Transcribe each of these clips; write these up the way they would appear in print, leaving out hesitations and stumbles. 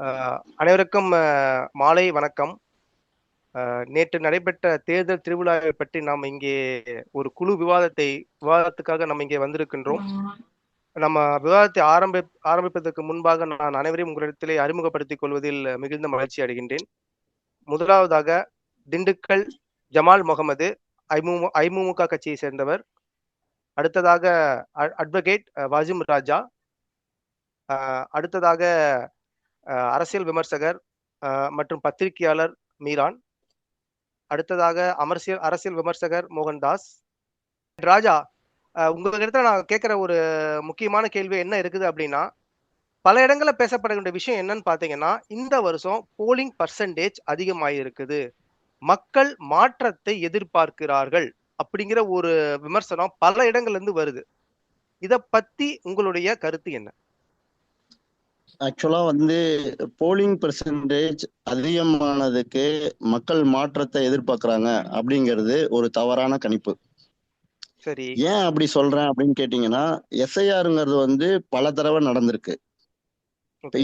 அனைவருக்கும் மாலை வணக்கம். நேற்று நடைபெற்ற தேர்தல் திருவிழாவை பற்றி நாம் இங்கே ஒரு குழு விவாதத்துக்காக நம்ம இங்கே வந்திருக்கின்றோம். நம்ம விவாதத்தை ஆரம்பிப்பதற்கு முன்பாக நான் அனைவரையும் உங்களிடத்திலே அறிமுகப்படுத்திக் கொள்வதில் மிகுந்த மகிழ்ச்சி அடைகின்றேன். முதலாவதாக திண்டுக்கல் ஜமால் முகமது, ஐமுமுக கட்சியை சேர்ந்தவர். அடுத்ததாக அட்வொகேட் வாசிம் ராஜா. அடுத்ததாக அரசியல் விமர்சகர் மற்றும் பத்திரிகையாளர் மீரான். அடுத்ததாக அரசியல் விமர்சகர் மோகன்தாஸ். ராஜா, உங்ககிட்ட நான் கேட்கிற ஒரு முக்கியமான கேள்வி என்ன இருக்குது அப்படின்னா, பல இடங்கள்ல பேசப்படுகின்ற விஷயம் என்னன்னு பாத்தீங்கன்னா, இந்த வருஷம் போலிங் பர்சன்டேஜ் அதிகமாயிருக்குது, மக்கள் மாற்றத்தை எதிர்பார்க்கிறார்கள் அப்படிங்கிற ஒரு விமர்சனம் பல இடங்கள்ல இருந்து வருது. இத பத்தி உங்களுடைய கருத்து என்ன? ஆக்சுவலா போலிங் பெர்சன்டேஜ் அதிகமானதுக்கு மக்கள் மாற்றத்தை எதிர்பார்க்கறாங்க அப்படிங்கிறது ஒரு தவறான கணிப்பு. சரி. ஏன் அப்படி சொல்றேன் அப்படின்னு கேட்டீங்கன்னா, எஸ்ஐஆருங்கிறது பல தடவை நடந்திருக்கு.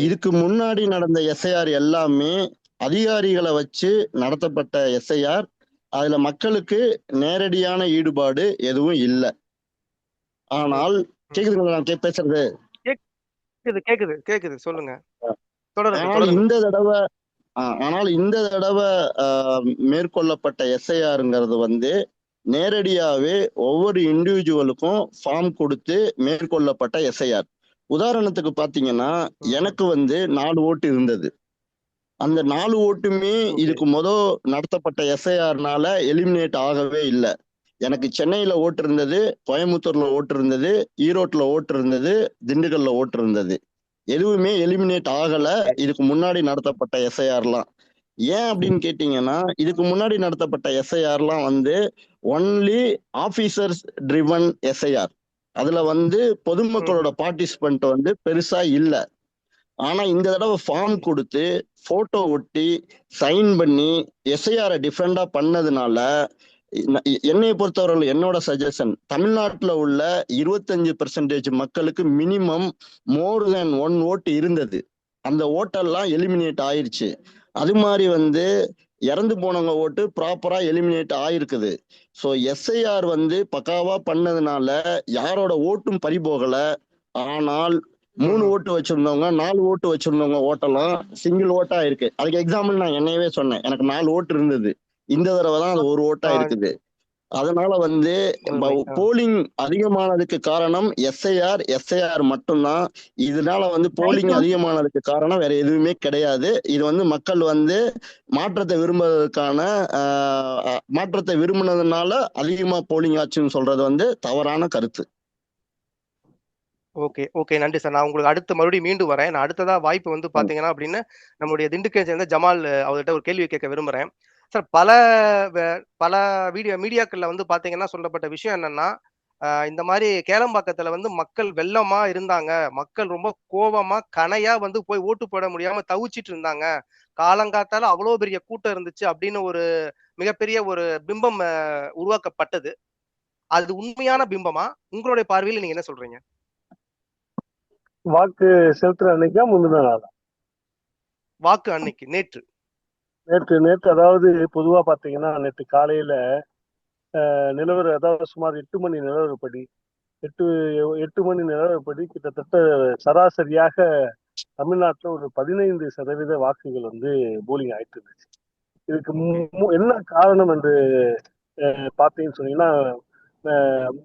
இதுக்கு முன்னாடி நடந்த எஸ்ஐஆர் எல்லாமே அதிகாரிகளை வச்சு நடத்தப்பட்ட எஸ்ஐஆர். அதுல மக்களுக்கு நேரடியான ஈடுபாடு எதுவும் இல்லை. ஆனால் கேக்குதுங்களா நான் பேசுறது? கேக்குது சொல்லுங்க. ஆனால் இந்த தடவை மேற்கொள்ளப்பட்ட எஸ்ஐஆருங்கிறது நேரடியாவே ஒவ்வொரு இண்டிவிஜுவலுக்கும் ஃபார்ம் கொடுத்து மேற்கொள்ளப்பட்ட எஸ்ஐஆர். உதாரணத்துக்கு பாத்தீங்கன்னா, எனக்கு 4 ஓட்டு இருந்தது. அந்த 4 ஓட்டுமே இதுக்கு நடத்தப்பட்ட எஸ்ஐஆர்னால எலிமினேட் ஆகவே இல்லை. எனக்கு சென்னையில ஓட்டு இருந்தது, கோயம்புத்தூர்ல ஓட்டு இருந்தது, ஈரோட்ல ஓட்டு இருந்தது, திண்டுக்கல்ல ஓட்டு இருந்தது. எதுவுமே எலிமினேட் ஆகல இதுக்கு முன்னாடி நடத்தப்பட்ட எஸ்ஐஆர்லாம். ஏன் அப்படின்னு கேட்டீங்கன்னா, இதுக்கு முன்னாடி நடத்தப்பட்ட எஸ்ஐஆர்லாம் ஒன்லி ஆபீசர்ஸ் ட்ரிவன் எஸ்ஐஆர். அதுல பொதுமக்களோட பார்ட்டிசிபென்ட் பெருசா இல்ல. ஆனா இந்த தடவை ஃபார்ம் கொடுத்து போட்டோ ஒட்டி சைன் பண்ணி எஸ்ஐஆரை டிஃப்ரெண்டா பண்ணதுனால, என்னை பொறுத்தவரை என்னோட சஜஷன், தமிழ்நாட்டுல உள்ள 25% மக்களுக்கு மினிமம் மோர் தென் 1 ஓட்டு இருந்தது. அந்த ஓட்டெல்லாம் எலிமினேட் ஆயிருச்சு. அது மாதிரி இறந்து போனவங்க ஓட்டு ப்ராப்பரா எலிமினேட் ஆயிருக்குது. ஸோ எஸ்ஐஆர் பக்காவா பண்ணதுனால யாரோட ஓட்டும் பறிபோகல. ஆனால் 3 ஓட்டு வச்சிருந்தவங்க, 4 ஓட்டு வச்சிருந்தவங்க ஓட்டெல்லாம் சிங்கிள் ஓட்டா இருக்கு. அதுக்கு எக்ஸாம்பிள் நான் என்னையவே சொன்னேன், எனக்கு 4 ஓட்டு இருந்தது, இந்த தடவை தான் அது 1 ஓட்டா இருக்குது. அதனால போலிங் அதிகமானதுக்கு காரணம் எஸ்ஐஆர் மட்டும்தான். இதனால போலிங் அதிகமானதுக்கு காரணம் வேற எதுவுமே கிடையாது. இது மக்கள் மாற்றத்தை விரும்புவதற்கான மாற்றத்தை விரும்பினதுனால அதிகமா போலிங் ஆச்சுன்னு சொல்றது தவறான கருத்து. ஓகே நன்றி சார். நான் உங்களுக்கு அடுத்து மறுபடியும் மீண்டும் வரேன். நான் அடுத்ததா வாய்ப்பு பாத்தீங்கன்னா அப்படின்னு நம்முடைய திண்டுக்கல் சேர்ந்த ஜமால் அவர்கிட்ட ஒரு கேள்வி கேட்க விரும்புறேன். சார், பல மீடியாக்கள்ல பாத்தீங்கன்னா சொல்லப்பட்ட விஷயம் என்னன்னா, இந்த மாதிரி கேளம்பாக்கத்துல மக்கள் வெள்ளமா இருந்தாங்க, மக்கள் ரொம்ப கோபமா கனையா போய் ஓட்டு போட முடியாம தவிச்சிட்டு இருந்தாங்க, காலங்காத்தால அவ்வளவு பெரிய கூட்டம் இருந்துச்சு அப்படின்னு ஒரு மிகப்பெரிய ஒரு பிம்பம் உருவாக்கப்பட்டது. அது உண்மையான பிம்பமா? உங்களுடைய பார்வையில் நீங்க என்ன சொல்றீங்க? வாக்கு செலுத்துற அன்னைக்கா முந்தின நாளா? வாக்கு அன்னைக்கு, நேற்று. அதாவது பொதுவா பாத்தீங்கன்னா நேற்று காலையில நிலவரம், அதாவது சுமார் 8 மணி நிலவரப்படி 8 மணி நிலவரப்படி கிட்டத்தட்ட சராசரியாக தமிழ்நாட்டில் ஒரு 15% வாக்குகள் போலிங் ஆயிட்டு இருந்துச்சு. இதுக்கு என்ன காரணம் என்று பார்த்தீங்கன்னு சொன்னீங்கன்னா,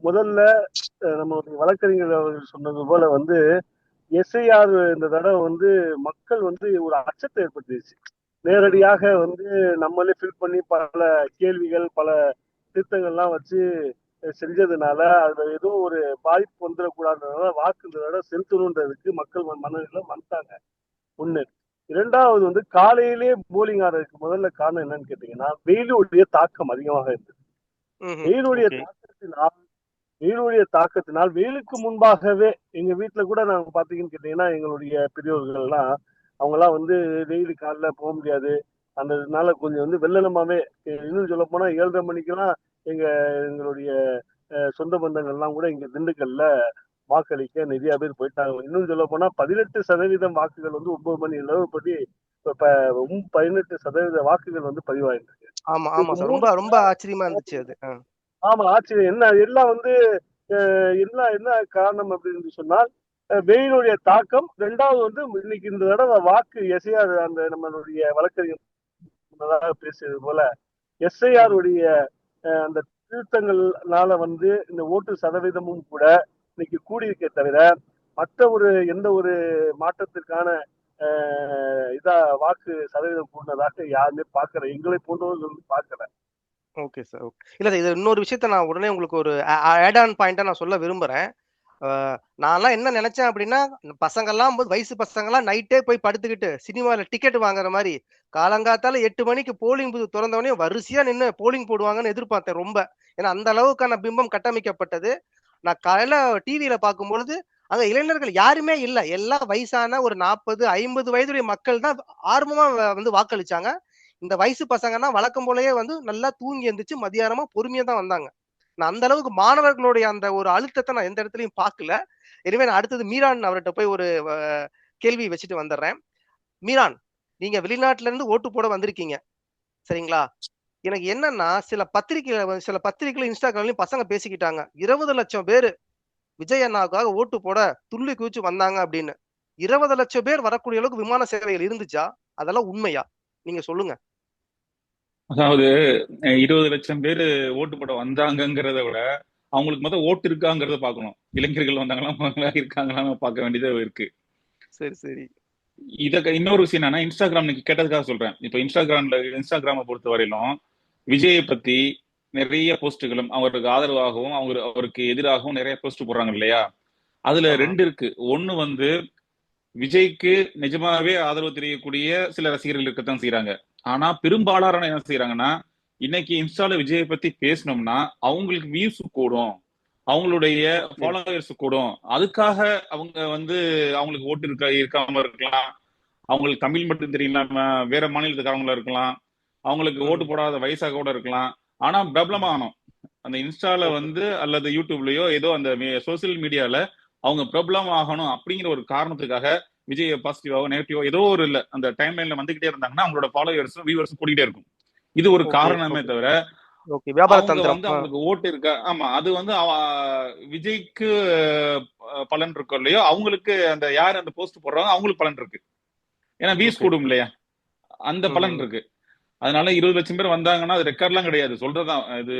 முதல்ல நம்ம வழக்கறிஞர் அவர்கள் சொன்னது போல எஸ்ஐஆர் இந்த தடவை மக்கள் ஒரு அச்சத்தை ஏற்படுத்திடுச்சு. நேரடியாக நம்மளே ஃபில் பண்ணி பல கேள்விகள், பல திருத்தங்கள்லாம் வச்சு செஞ்சதுனால அதுல ஏதோ ஒரு பாதிப்பு வந்துடக்கூடாதுனால வாக்கு இந்த தடவை செலுத்தணுன்றதுக்கு மக்கள் மனநிலை வந்துட்டாங்க. ஒண்ணு. இரண்டாவது காலையிலே போலிங் ஆறதுக்கு முதல்ல காரணம் என்னன்னு கேட்டீங்கன்னா, வெயிலுடைய தாக்கம் அதிகமாக இருந்தது. வெயிலுடைய தாக்கத்தினால் வெயிலுக்கு முன்பாகவே எங்க வீட்டுல கூட நாங்க பாத்தீங்கன்னு கேட்டீங்கன்னா, எங்களுடைய பெரியவர்கள் எல்லாம் அவங்க எல்லாம் வெயிலு காலைல போக முடியாது, அந்தனால கொஞ்சம் வெள்ளனமாவே, இன்னும் சொல்ல போனா 7:30 மணிக்கெல்லாம் எங்களுடைய சொந்த பந்தங்கள்லாம் கூட இங்க திண்டுக்கல்ல வாக்களிக்க நிறைய பேர் போயிட்டாங்க. இன்னும் சொல்ல போனா 18% வாக்குகள் வந்து 9 மணி நிலவரப்படி இப்ப 18% வாக்குகள் வந்து பதிவாயிருக்கு. ஆமா, ஆமா இதுக்கு சார். ரொம்ப ரொம்ப ஆச்சரியமா இருந்துச்சு அது. ஆமா ஆச்சரியம். என்ன எல்லாம் வந்து எல்லாம் என்ன காரணம் அப்படின்னு சொன்னால் வெயிலுடைய தாக்கம். 2வது வந்து இன்னைக்கு இந்த தடவை வாக்கு எஸ்ஐஆர் அந்த நம்மளுடைய வழக்கறிஞர் முன்னதாக பேசியது போல எஸ்ஐஆர் ம். உடைய அந்த திருத்தங்கள்னால வந்து இந்த ஓட்டு சதவீதமும் கூட இன்னைக்கு கூடியிருக்கே தவிர மற்ற ஒரு எந்த ஒரு மாற்றத்திற்கான இதா வாக்கு சதவீதம் கூடினதாக யாருமே பார்க்கல. எங்களை போன்றவர்கள் வந்து பார்க்கல. Okay sir. ஓகே. இல்ல சார், இது இன்னொரு விஷயத்த நான் உடனே உங்களுக்கு ஒரு ஆட் ஆன் பாயிண்ட்டா நான் சொல்ல விரும்புறேன். அ நான்லாம் என்ன நெனச்சேன் அப்டின்னா, பசங்கள்லாம் வயசு பசங்கலாம் நைட்டே போய் படுத்துக்கிட்டு, சினிமால டிக்கெட் வாங்குற மாரி, காலங்காத்தால 8 மணிக்கு போலிங் பூத் தொறந்த உடனே வரிசையா நின்னு போலிங் போடுவாங்கன்னு எதிர்பார்த்தேன் ரொம்ப. ஏன்னா, அந்த அளவுக்கான பிம்பம் கட்டமைக்கப்பட்டது. நான் காலையில டிவில பார்க்கும்பொழுது, அங்க இளைஞர்கள் யாருமே இல்ல. எல்லாம் வயசான ஒரு 40, 50 வயதுடைய மக்கள் தான் ஆர்வமா வந்து வாக்களிச்சாங்க. இந்த வயசு பசங்கன்னா வழக்கம் போலயே வந்து நல்லா தூங்கி எந்திரிச்சு மதியானமா பொறுமையா தான் வந்தாங்க. நான் அந்த அளவுக்கு மாணவர்களுடைய அந்த ஒரு அழுத்தத்த நான் எந்த இடத்துலயும் பார்க்கல. எனவே நான் அடுத்தது மீரான் அவர்ட்ட போய் ஒரு கேள்வி வச்சுட்டு வந்துர்றேன். மீரான், நீங்க வெளிநாட்டுல இருந்து ஓட்டு போட வந்திருக்கீங்க. சரிங்களா? எனக்கு என்னன்னா, சில பத்திரிகைல Instagramலயும் பசங்க பேசிக்கிட்டாங்க. 20,00,000 பேரு விஜய் அண்ணாவுக்காக ஓட்டு போட துள்ளி குதிச்சு வந்தாங்க அப்படின்னு. 20,00,000 பேர் வரக்கூடிய அளவுக்கு விமான சேவைகள் இருந்துச்சா? அதெல்லாம் உண்மையா? நீங்க சொல்லுங்க. அதாவது 20 லட்சம் பேர் ஓட்டு போட வந்தாங்கங்கிறத விட அவங்களுக்கு மொத்தம் ஓட்டு இருக்காங்கிறத பார்க்கணும். இளைஞர்கள் வந்தாங்களா இருக்காங்களான்னு பார்க்க வேண்டியது இருக்கு. சரி, சரி. இன்னொரு விஷயம் என்னன்னா, இன்ஸ்டாகிராம் நீங்க கேட்டதுக்காக சொல்றேன். இப்ப இன்ஸ்டாகிராமை பொறுத்த வரையிலும் விஜயை பத்தி நிறைய போஸ்டுகளும் அவருக்கு ஆதரவாகவும் அவருக்கு எதிராகவும் நிறைய போஸ்ட் போடுறாங்க இல்லையா? அதுல ஆமா. 2 இருக்கு. ஒண்ணு வந்து விஜய்க்கு நிஜமாவே ஆதரவு தெரியக்கூடிய சில ரசிகர்கள் இருக்கத்தான் செய்யறாங்க. ஆனா பெரும்பாலான என்ன செய்யறாங்கன்னா, இன்னைக்கு இன்ஸ்டால விஜயை பத்தி பேசணும்னா அவங்களுக்கு வியூஸ் கூடும், அவங்களுடைய ஓகே. ஃபாலோவர்ஸ் கூடும். அதுக்காக அவங்க வந்து அவங்களுக்கு ஓட்டு இருக்காம இருக்கலாம். அவங்களுக்கு தமிழ் மட்டும் தெரியலாம வேற மாநிலத்துக்காரங்களா இருக்கலாம். அவங்களுக்கு ஓட்டு ம். போடாத வயசாக கூட இருக்கலாம். ஆனா பிரபலமானோம் அந்த இன்ஸ்டால ஓகே. வந்து அல்லது யூடியூப்லயோ ஏதோ அந்த சோசியல் மீடியால அவங்க பிரபலம் ஆகணும் அப்படிங்கிற ஒரு காரணத்துக்காக விஜய் பாசிட்டிவாவோ நெகட்டிவோ ஏதோ ஒரு இல்ல அந்த டைம் லைன்ல வந்துகிட்டே இருந்தாங்கன்னா அவங்களோட ஃபாலோவர்ஸும் வியூவர்ஸும் கூட்டிகிட்டே இருக்கும். இது ஒரு ஓகே. காரணமே ஓகே. தவிர ஓகே. வியாபார அவங்க தந்திரம். வந்து அவங்களுக்கு ஓட்டு இருக்கா. ஆமா, அது வந்து விஜய்க்கு பலன் இருக்கோ இல்லையோ அவங்களுக்கு அந்த யார் அந்த போஸ்ட் போடுறாங்க அவங்களுக்கு பலன் இருக்கு. ஏன்னா வியூஸ் ஓகே. கூடும் இல்லையா, அந்த பலன் ம். இருக்கு. அதனால 20 லட்சம் பேர் வந்தாங்கன்னா அது ரெக்கார்ட்லாம் கிடையாது, சொல்றதுதான். இது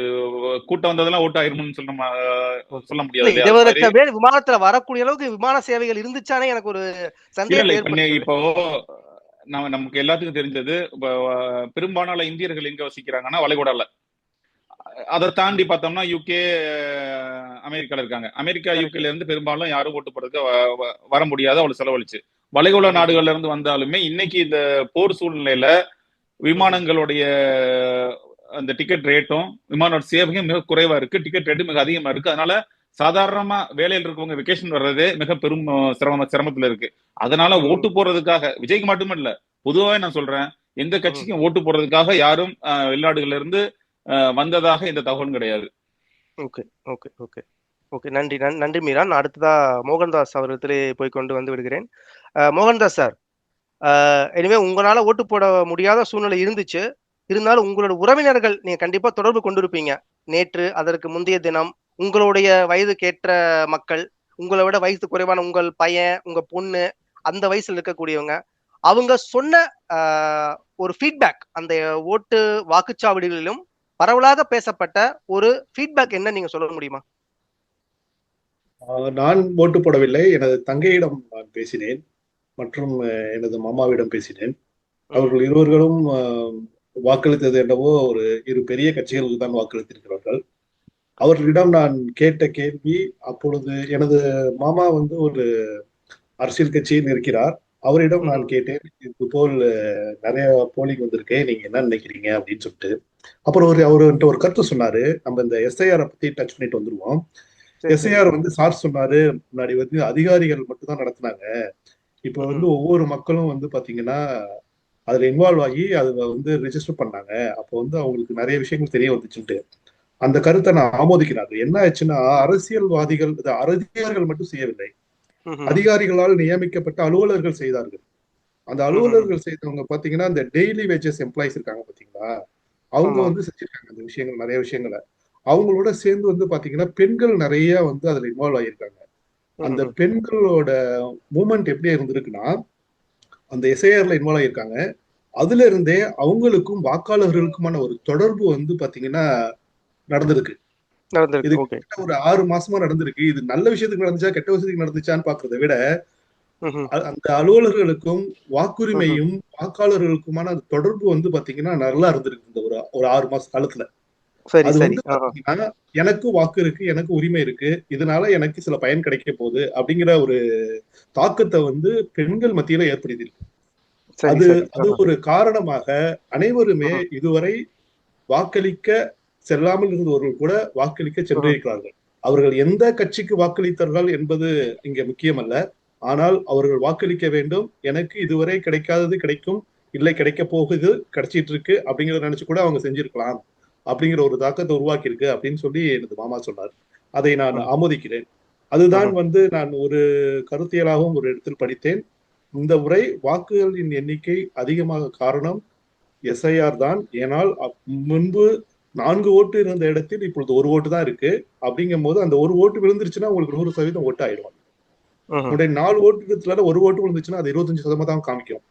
கூட்டம் வந்ததெல்லாம் ஓட்டு ஆயிரும்னு ஓகே. சொல்ல இல்ல முடியாது இல்லையா? அது மாதிரி 20,00,000 பேர் விமானத்துல வரக்கூடிய அளவுக்கு விமான சேவைகள் இருந்துச்சானே எனக்கு ஒரு இல்ல இல்ல சந்தேகத்த இப்ப ஏற்படுத்துது. இப்போ நமக்கு எல்லாத்துக்கும் தெரிஞ்சது பெரும்பாலான இந்தியர்கள் எங்க வசிக்கிறாங்கன்னா வளைகுடால. அதை தாண்டி ம். பார்த்தோம்னா யூகே, அமெரிக்கால இருக்காங்க. America correct. யூகேல இருந்து பெரும்பாலும் யாரும் ஓட்டு போடுறதுக்கு வர முடியாது, அவ்வளவு செலவழிச்சு. வளைகுடா ம். நாடுகள்ல இருந்து வந்தாலுமே இன்னைக்கு இந்த போர் சூழ்நிலையில ம். விமானங்களுடைய அந்த டிக்கெட் ரேட்டும் விமான சேவையும் மிக குறைவா இருக்கு, டிக்கெட் ரேட்டும் மிக அதிகமா இருக்கு. அதனால சாதாரணமா வேலையில் இருக்கவங்க வெக்கேஷன் வர்றதே மிக பெரும் சிரமத்துல இருக்கு. அதனால ஓட்டு ம். போடுறதுக்காக விஜய்க்கு மட்டும் இல்ல, பொதுவாக நான் சொல்றேன், எந்த ம். கட்சிக்கும் ஓட்டு போடுறதுக்காக யாரும் வெளிநாடுகள்ல இருந்து வந்ததாக எந்த தகவலும் கிடையாது. ஓகே. ஓகே. ஓகே. ஓகே. நன்றி. நன்றி மீரான். நான் அடுத்ததா மோகன்தாஸ் அவரிடத்திலே போய் கொண்டு வந்து விடுகிறேன். மோகன்தாஸ் சார், எனிவே உங்கனால ஓட்டு போட முடியாத சூழ்நிலை இருந்துச்சு. இருந்தாலும் உங்களோட உறவினர்கள் நீங்க கண்டிப்பா தொடர்பு கொண்டிருப்பீங்க. நேற்று, அதற்கு முந்தைய தினம், உங்களுடைய வயதுக்கேற்ற மக்கள், உங்கள விட வயசு குறைவான உங்கள் பையன், உங்க பொண்ணு, அந்த வயசுல இருக்கக்கூடியவங்க. அவங்க சொன்ன அ ஒரு ஃபீட்பேக் அந்த ஓட்டு வாக்குச்சாவடிகளிலும் பரவலாக பேசப்பட்ட ஒரு ஃபீட்பேக் என்ன நீங்க சொல்ல முடியுமா? நான் ஓட்டு போடவில்லை. எனது தங்கையிடம் நான் பேசினேன் மற்றும் எனது மாமாவிடம் பேசினேன். ம். அவர்கள் இருவர்களும் வாக்களித்தது என்னவோ ஒரு இரு பெரிய கட்சிகளுக்கு தான் வாக்களித்திருக்கிறார்கள். அவர்களிடம் நான் கேட்ட கேள்வி, அப்பொழுது எனது மாமா வந்து ஒரு அரசியல் கட்சியில் இருக்கிறார். அவரிடம் நான் ம். கேட்டேன், இது போல் நிறைய போலிங் வந்திருக்கு, நீங்க என்ன நினைக்கிறீங்க அப்படின்னு சொல்லிட்டு. அப்புறம் அவர்கிட்ட ஒரு கருத்து சொன்னாரு. நம்ம இந்த எஸ்ஐஆர் பத்தி டச் பண்ணிட்டு வந்துருவோம். சரி, சரி. எஸ்ஐஆர் வந்து சார் சொன்னாரு, முன்னாடி வந்து அதிகாரிகள் மட்டும் தான் நடத்தினாங்க. இப்ப வந்து ம். ஒவ்வொரு மக்களும் வந்து பாத்தீங்கன்னா அதுல இன்வால்வ் ஆகி அதுல வந்து ரெஜிஸ்டர் பண்ணாங்க. அப்போ வந்து அவங்களுக்கு நிறைய விஷயங்கள் தெரிய வந்துச்சுட்டு. அந்த கருத்தை நான் ஆமோதிக்கிறேன். அது என்ன ஆச்சுன்னா, அரசியல்வாதிகள் அதிகாரிகள் மட்டும் செய்யவில்லை, அதிகாரிகளால் நியமிக்கப்பட்ட அலுவலர்கள் செய்தார்கள். அந்த அலுவலர்கள் செய்தவங்க பாத்தீங்கன்னா, இந்த டெய்லி வேஜஸ் எம்ப்ளாயிஸ் இருக்காங்க பாத்தீங்களா, அவங்க வந்து செஞ்சிருக்காங்க அந்த விஷயங்கள், நிறைய விஷயங்களை. அவங்களோட சேர்ந்து வந்து பாத்தீங்கன்னா பெண்கள் நிறைய வந்து அதுல இன்வால்வ் ஆகியிருக்காங்க. அந்த பெண்களோட மூமெண்ட் எப்படி இருந்திருக்குன்னா, அந்த எஸ்ஐஆர்ல இன்வால்வ் ஆகியிருக்காங்க. அதுல இருந்தே அவங்களுக்கும் வாக்காளர்களுக்குமான ஒரு தொடர்பு வந்து பாத்தீங்கன்னா நடந்திருக்கு. இது ஒரு 6 மாசமா நடந்திருக்கு. இது நல்ல விஷயத்துக்கு நடந்துச்சா கெட்ட விஷயத்துக்கு நடந்துச்சான்னு பாக்குறதை விட, அந்த அலுவலர்களுக்கும் வாக்குரிமையும் வாக்காளர்களுக்குமான அந்த தொடர்பு வந்து பாத்தீங்கன்னா நல்லா இருந்திருக்கு இந்த ஒரு 6 மாச காலத்துல. அது வந்து பாத்தீங்கன்னா, எனக்கும் வாக்கு இருக்கு, எனக்கு உரிமை இருக்கு, இதனால எனக்கு சில பயன் கிடைக்க போகுது அப்படிங்கிற ஒரு தாக்கத்தை வந்து பெண்கள் மத்தியில ஏற்படுத்தியிருக்கு. அது ஒரு காரணமாக அனைவருமே இதுவரை வாக்களிக்க செல்லாமல் இருந்தவர்கள் கூட வாக்களிக்க சென்றிருக்கிறார்கள். அவர்கள் எந்த கட்சிக்கு வாக்களித்தார்கள் என்பது இங்க முக்கியமல்ல. ஆனால் அவர்கள் வாக்களிக்க வேண்டும், எனக்கு இதுவரை கிடைக்காதது கிடைக்கும், இல்லை கிடைக்க போகுது, கிடைச்சிட்டு இருக்கு அப்படிங்கிறத நினைச்சு கூட அவங்க செஞ்சிருக்கலாம் அப்படிங்கிற ஒரு தாக்கத்தை உருவாக்கி இருக்கு அப்படின்னு சொல்லி எனது மாமா சொன்னார். அதை நான் ஆமோதிக்கிறேன். அதுதான் வந்து நான் ஒரு கருத்தியலாகவும் ஒரு இடத்தில் படித்தேன். இந்த முறை வாக்குகளின் எண்ணிக்கை அதிகமாக காரணம் எஸ்ஐஆர் தான். ஏனால் முன்பு 4 ஓட்டு இருந்த இடத்தில் இப்பொழுது 1 ஓட்டு தான் இருக்கு. அப்படிங்கும் போது அந்த 1 ஓட்டு விழுந்துருச்சுன்னா உங்களுக்கு 100% ஓட்டு ஆயிடும். 4 ஓட்டுல 1 ஓட்டு விழுந்துச்சுன்னா அது 25% காமிக்கும்.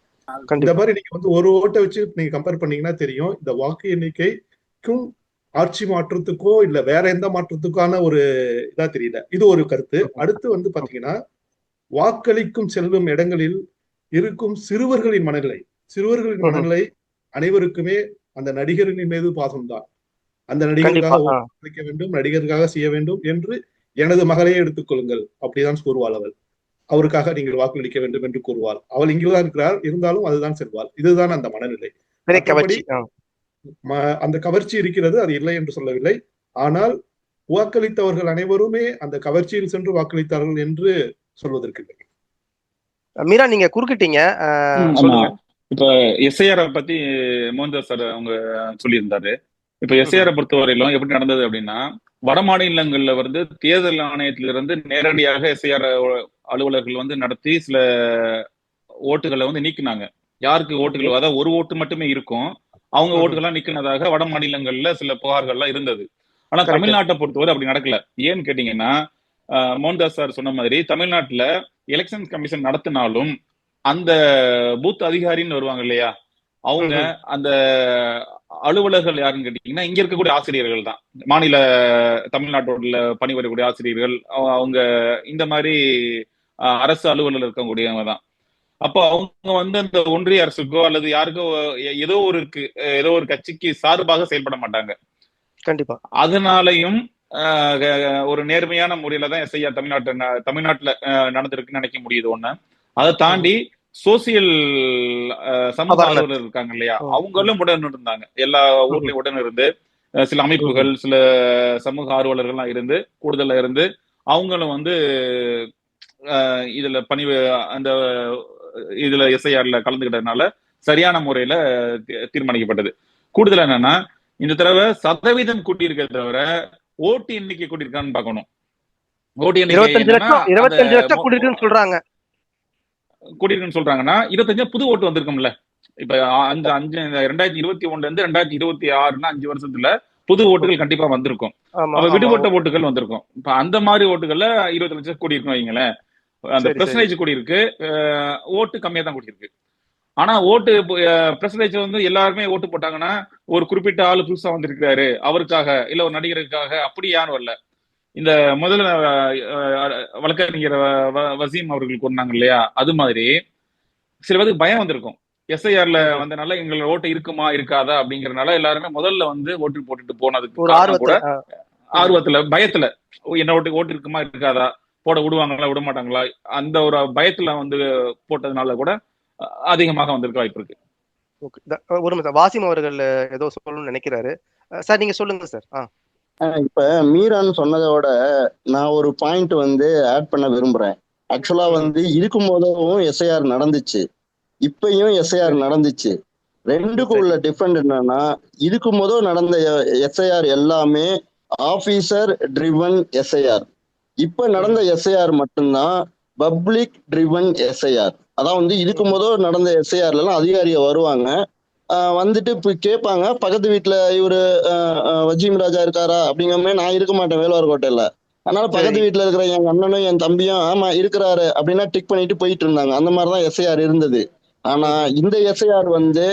இந்த மாதிரி நீங்க வந்து 1 ஓட்டை வச்சு நீங்க கம்பேர் பண்ணீங்கன்னா தெரியும், இந்த வாக்கு எண்ணிக்கைக்கும் ஆட்சி மாற்றத்துக்கோ இல்ல வேற எந்த மாற்றத்துக்கான ஒரு இதா தெரியல. இது ஒரு கருத்து. அடுத்து வந்து பாத்தீங்கன்னா, வாக்களிக்கும் செல்லும் இடங்களில் இருக்கும் சிறுவர்களின் மனநிலை அனைவருக்குமே அந்த நடிகர்களின் மீது பாசம்தான். அந்த நடிகருக்காக வாக்களிக்க வேண்டும், நடிகருக்காக செய்ய வேண்டும் என்று எனது மகளையே எடுத்துக்கொள்ளுங்கள், அப்படிதான் கூறுவாள் அவள். அவருக்காக நீங்கள் வாக்களிக்க வேண்டும் என்று கூறுவாள். அவள் இங்குதான் இருக்கிறார், இருந்தாலும் அதுதான் செல்வாள். இதுதான் அந்த மனநிலை. அந்த கவர்ச்சி இருக்கிறது, அது இல்லை என்று சொல்லவில்லை. ஆனால் வாக்களித்தவர்கள் அனைவருமே அந்த கவர்ச்சியில் சென்று வாக்களித்தார்கள் என்று சொல்வதற்கு இல்லை. மீரா, நீங்க குறுக்கிட்டீங்க. இப்ப எஸ்ஐஆர் பத்தி மோகன்தாஸ் சார் அவங்க சொல்லியிருந்தாரு. இப்ப எஸ்ஐஆரை பொறுத்தவரையிலும் எப்படி நடந்தது அப்படின்னா, வட மாநிலங்கள்ல வந்து தேர்தல் ஆணையத்திலிருந்து நேரடியாக எஸ்ஐஆர் அலுவலர்கள் வந்து நடத்தி சில ஓட்டுகளை வந்து நீக்கினாங்க. யாருக்கு ஓட்டுகள், அதாவது ஒரு ஓட்டு மட்டுமே இருக்கும், அவங்க ஓட்டுகள்லாம் நீக்கினதாக வட மாநிலங்கள்ல சில புகார்கள்லாம் இருந்தது. ஆனா தமிழ்நாட்டை பொறுத்தவரை அப்படி நடக்கல. ஏன்னு கேட்டீங்கன்னா, மோகன்தாஸ் சார் சொன்ன மாதிரி தமிழ்நாட்டுல எலெக்ஷன் கமிஷன் நடத்தினாலும் அந்த பூத் அதிகாரின்னு வருவாங்க இல்லையா, அவங்க அந்த அலுவலர்கள் யாருன்னு கேட்டீங்கன்னா இங்க இருக்கக்கூடிய ஆசிரியர்கள் தான். மாநில தமிழ்நாட்டோட பணிபுரியக்கூடிய ஆசிரியர்கள், அவங்க இந்த மாதிரி அரசு அலுவலர்கள் இருக்கக்கூடியவங்க தான். அப்போ அவங்க வந்து அந்த ஒன்றிய அரசுக்கோ அல்லது யாருக்கோ ஏதோ ஒரு கட்சிக்கு சார்பாக செயல்பட மாட்டாங்க. கண்டிப்பா. அதனாலையும் ஒரு நேர்மையான முறையில தான் எஸ்ஐஆர் தமிழ்நாட்டுல நடந்திருக்குன்னு நினைக்க முடியுது. ஒண்ணு. அதை தாண்டி சோசியல் சமூக ஆர்வலர் இருக்காங்க இல்லையா, அவங்களும் உடன் இருந்தாங்க. எல்லா ஊர்லயும் உடன் இருந்து சில அமைப்புகள், சில சமூக ஆர்வலர்கள்லாம் இருந்து கூடுதலா இருந்து அவங்களும் வந்து இதுல அந்த இதுல எஸ்ஐஆர்ல கலந்துகிட்டதுனால சரியான முறையில தீர்மானிக்கப்பட்டது. கூடுதல் என்னன்னா, இந்த தடவை சதவீதம் கூட்டியிருக்க தவிர ஓட்டு எண்ணிக்கை கூட்டியிருக்கான்னு பாக்கணும். ஓட்டு எண்ணிக்கை 25 லட்சம் கூட்டியிருக்குன்னு சொல்றாங்க. கூட்டியிருக்குன்னு சொல்றாங்கன்னா 25 புது ஓட்டு வந்திருக்கும்ல. இப்ப 2021 இருந்து 2026 5 வருஷத்துல புது ஓட்டுகள் கண்டிப்பா வந்திருக்கும். அப்ப விடுபட்ட ஓட்டுகள் வந்திருக்கும். இப்ப அந்த மாதிரி ஓட்டுகள்ல 20 லட்சம் கூடி இருக்கும் வைங்களேன். அந்த பெர்சன்டேஜ் கூடி இருக்கு, ஓட்டு கம்மியா தான் கூடியிருக்கு. ஆனா ஓட்டு பெர்சன்டேஜ் வந்து எல்லாருமே ஓட்டு போட்டாங்கன்னா ஒரு குறிப்பிட்ட ஆளு புதுசா வந்திருக்காரு அவருக்காக, இல்ல ஒரு நடிகருக்காக, அப்படி யாரும் வரல. இந்த முதல்ல வழக்கறிஞர் வசீம் அவர்கள் கொண்டாங்க இல்லையா, அது மாதிரி சில பேருக்கு பயம் வந்திருக்கும். எஸ்ஐஆர்ல வந்தனால எங்களோட ஓட்டு இருக்குமா இருக்காதா அப்படிங்கறதுனால எல்லாருமே முதல்ல வந்து ஓட்டு போட்டுட்டு போனதுக்கு கூட ஆர்வத்துல, பயத்துல, என்ன ஓட்டு இருக்குமா இருக்காதா, போட விடுவாங்களா விட மாட்டாங்களா, அந்த ஒரு பயத்துல வந்து போட்டதுனால கூட அதிகமாக வந்திருக்க வாய்ப்பு இருக்கு. ஒரு நிமிஷம், வாசிம் அவர்கள் ஏதோ சொல்லணும்னு நினைக்கிறாரு சார், நீங்க சொல்லுங்க சார். இப்ப மீரான்னு சொன்னதோட நான் ஒரு பாயிண்ட் வந்து ஆட் பண்ண விரும்புறேன். ஆக்சுவலா வந்து இருக்கும் போதும் எஸ்ஐஆர் நடந்துச்சு, இப்பயும் எஸ்ஐஆர் நடந்துச்சு. ரெண்டுக்கும் உள்ள டிஃபரெண்ட் என்னன்னா, இருக்கும் போதும் நடந்த எஸ்ஐஆர் எல்லாமே ஆபீசர் ட்ரிவன் எஸ்ஐஆர். இப்ப நடந்த எஸ்ஐஆர் மட்டும்தான் பப்ளிக் ட்ரிவன் எஸ்ஐஆர். அதான் வந்து இதுக்கு முதல் நடந்த எஸ்ஐஆர்ல எல்லாம் அதிகாரிக வருவாங்க, வந்துட்டு இப்ப கேட்பாங்க, பக்கத்து வீட்டுல இவரு வஜீம் ராஜா இருக்காரா அப்படிங்கிற மாதிரி. நான் இருக்க மாட்டேன் வேலுவார்கோட்டையில, அதனால பக்கத்து வீட்டுல இருக்கிற என் அண்ணனும் என் தம்பியும் ஆமா இருக்கிறாரு அப்படின்னா டிக் பண்ணிட்டு போயிட்டு இருந்தாங்க. அந்த மாதிரிதான் எஸ்ஐஆர் இருந்தது. ஆனா இந்த எஸ்ஐஆர் வந்து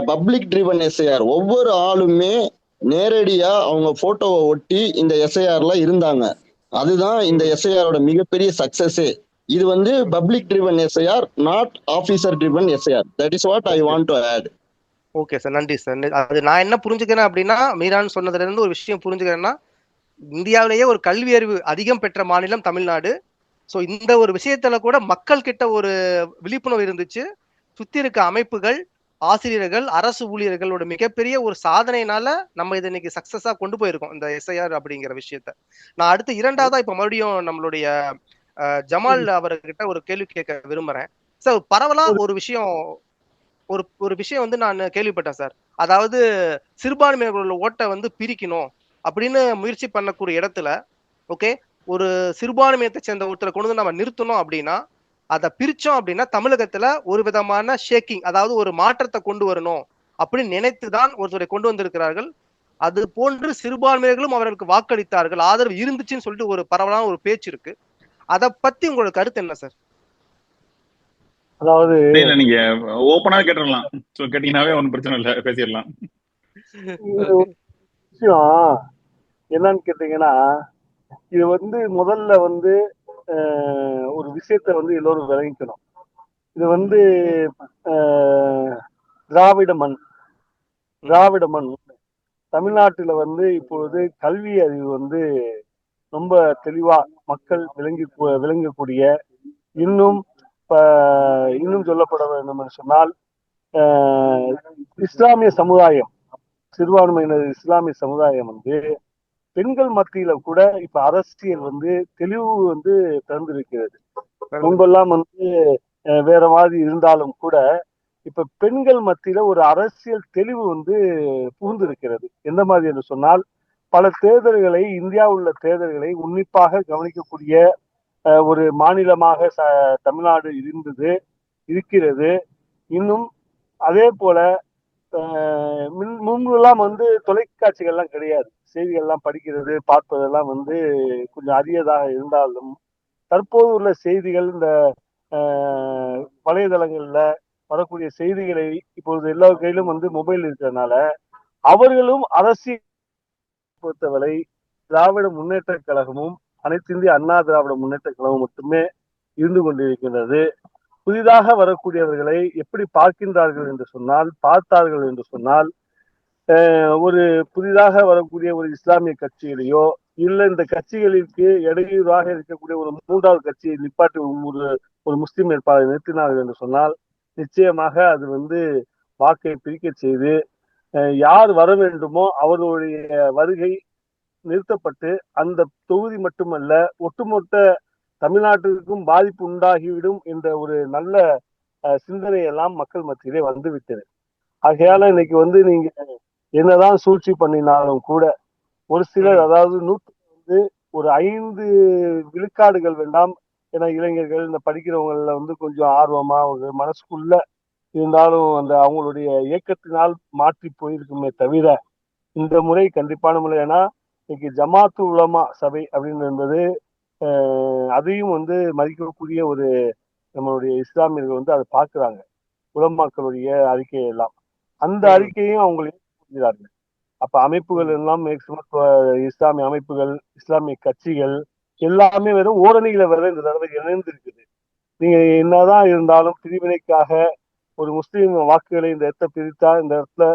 பப்ளிக் ட்ரிவன் எஸ்ஐஆர். ஒவ்வொரு ஆளுமே நேரடியா அவங்க போட்டோவை ஒட்டி இந்த எஸ்ஐஆர்ல இருந்தாங்க. அதுதான் இந்த எஸ்ஐஆரோட மிகப்பெரிய சக்சஸே. இது வந்து public driven S I R, not officer driven S I R. That is what I want to add. Okay sir, நன்றி சார். அது நான் என்ன புரிஞ்சுக்கிறேன் அப்படின்னா, மீரான் சொன்னதுல இருந்து ஒரு விஷயம் புரிஞ்சுக்கிறேன்னா, இந்தியாவிலேயே ஒரு கல்வி அறிவு அதிகம் பெற்ற மாநிலம் தமிழ்நாடு. ஸோ இந்த ஒரு விஷயத்துல கூட மக்கள் கிட்ட ஒரு விழிப்புணர்வு இருந்துச்சு. சுத்தி இருக்க அமைப்புகள், ஆசிரியர்கள், அரசு ஊழியர்களோட மிகப்பெரிய ஒரு சாதனையினால நம்ம இதை இன்னைக்கு சக்சஸா கொண்டு போயிருக்கோம், இந்த எஸ்ஐஆர் அப்படிங்கிற விஷயத்த. நான் அடுத்து இரண்டாவதா இப்ப மறுபடியும் நம்மளுடைய ஜமால் அவர்கிட்ட ஒரு கேள்வி கேட்க விரும்புறேன் சார். பரவலா ஒரு விஷயம் ஒரு விஷயம் வந்து நான் கேள்விப்பட்டேன் சார். அதாவது சிறுபான்மையினர்களோட ஓட்டை வந்து பிரிக்கணும் அப்படின்னு முயற்சி பண்ணக்கூடிய இடத்துல, ஓகே, ஒரு சிறுபான்மையத்தை சேர்ந்த ஒருத்தரை கொண்டு வந்து நம்ம நிறுத்தணும் அப்படின்னா, அதை பிரிச்சோம் அப்படின்னா தமிழகத்துல ஒரு விதமான ஷேக்கிங், அதாவது ஒரு மாற்றத்தை கொண்டு வரணும் அப்படின்னு நினைத்துதான் ஒருத்தரை கொண்டு வந்திருக்கிறார்கள். அது போன்று சிறுபான்மையர்களும் அவர்களுக்கு வாக்களித்தார்கள், ஆதரவு இருந்துச்சுன்னு சொல்லிட்டு ஒரு பரவலான ஒரு பேச்சு இருக்கு. அதை பத்தி உங்களோட கருத்து என்ன சார்? அதாவது நீங்க ஓப்பனா கேட்டுடலாம், கேட்டீங்கன்னாவே ஒன்றும் பிரச்சனை இல்லை, பேசிடலாம். விஷயம் என்னன்னு கேட்டீங்கன்னா, இது வந்து முதல்ல வந்து ஒரு விஷயத்த வந்து எல்லோரும் விளங்கிக்கணும். இது வந்து திராவிட மண். தமிழ்நாட்டுல வந்து இப்பொழுது கல்வி அறிவு வந்து ரொம்ப தெளிவா மக்கள் விளங்கக்கூடிய, இன்னும் சொல்லப்பட வேண்டும் என்று சொன்னால், இஸ்லாமிய சமுதாயம், சிறுபான்மையினர் இஸ்லாமிய சமுதாயம் வந்து பெண்கள் மத்தியில கூட இப்ப அரசியல் வந்து தெளிவு வந்து திறந்திருக்கிறது. முன்பெல்லாம் வந்து வேற மாதிரி இருந்தாலும் கூட இப்ப பெண்கள் மத்தியில ஒரு அரசியல் தெளிவு வந்து புகுந்திருக்கிறது. எந்த மாதிரி என்று சொன்னால், பல தேர்தல்களை, இந்தியாவில் உள்ள தேர்தல்களை உன்னிப்பாக கவனிக்கக்கூடிய ஒரு மாநிலமாக தமிழ்நாடு இருக்கிறது. இன்னும் அதே போல முன்பெல்லாம் வந்து தொலைக்காட்சிகள்லாம் கிடையாது. செய்திகள்லாம் படிக்கிறது, பார்ப்பதெல்லாம் வந்து கொஞ்சம் அரியதாக இருந்தாலும், தற்போது உள்ள செய்திகள் இந்த வலைதளங்கள்ல வரக்கூடிய செய்திகளை இப்பொழுது எல்லா கையிலும் வந்து மொபைல் இருக்கிறதுனால, அவர்களும் அரசியல் பொறுத்தவரை திராவிட முன்னேற்ற கழகமும் அனைத்து இந்திய அண்ணா திராவிட முன்னேற்ற கழகம் மட்டுமே இருந்து கொண்டிருக்கின்றது. புதிதாக வரக்கூடியவர்களை எப்படி பார்த்தார்கள் என்று சொன்னால், ஒரு புதிதாக வரக்கூடிய ஒரு இஸ்லாமிய கட்சியிலேயோ இல்ல இந்த கட்சிகளுக்கு இடையூறாக இருக்கக்கூடிய ஒரு மூன்றாவது கட்சியை நிப்பாட்டி ஒரு முஸ்லிம் வேட்பாளரை நிறுத்தினார்கள் என்று சொன்னால், நிச்சயமாக அது வந்து வாக்கை பிரிக்க செய்து யார் வர வேண்டுமோ அவர்களுடைய வருகை நிறுத்தப்பட்டு அந்த தொகுதி மட்டுமல்ல ஒட்டுமொத்த தமிழ்நாட்டிற்கும் பாதிப்பு உண்டாகிவிடும் என்ற ஒரு நல்ல சிந்தனை எல்லாம் மக்கள் மத்தியிலே வந்து விட்டது. ஆகையால இன்னைக்கு வந்து நீங்க என்னதான் சூழ்ச்சி பண்ணினாலும் கூட ஒரு சிலர், அதாவது 100 வந்து ஒரு 5 விழுக்காடுகள் வேண்டாம், ஏன்னா இளைஞர்கள் இந்த படிக்கிறவங்கள வந்து கொஞ்சம் ஆர்வமா ஒரு மனசுக்குள்ள இருந்தாலும் அந்த அவங்களுடைய இயக்கத்தினால் மாற்றி போயிருக்குமே தவிர, இந்த முறை கண்டிப்பான முறை. ஏன்னா இன்னைக்கு ஜமாத்து உலமா சபை அப்படின்னு என்பது அதையும் வந்து மதிக்கக்கூடிய ஒரு நம்மளுடைய இஸ்லாமியர்கள் வந்து அதை பார்க்கிறாங்க. உலமாக்களுடைய அறிக்கையை எல்லாம், அந்த அறிக்கையும் அவங்களுக்கு புரிகிறார்கள். அப்ப அமைப்புகள் எல்லாம் இஸ்லாமிய அமைப்புகள், இஸ்லாமிய கட்சிகள் எல்லாமே வெறும் ஓரணியில வேற இந்த தடவை இணைந்திருக்குது. நீங்க என்னதான் இருந்தாலும் பிரிவினைக்காக ஒரு முஸ்லீம் வாக்குகளை இந்த இடத்தை பிரித்தா இந்த இடத்துல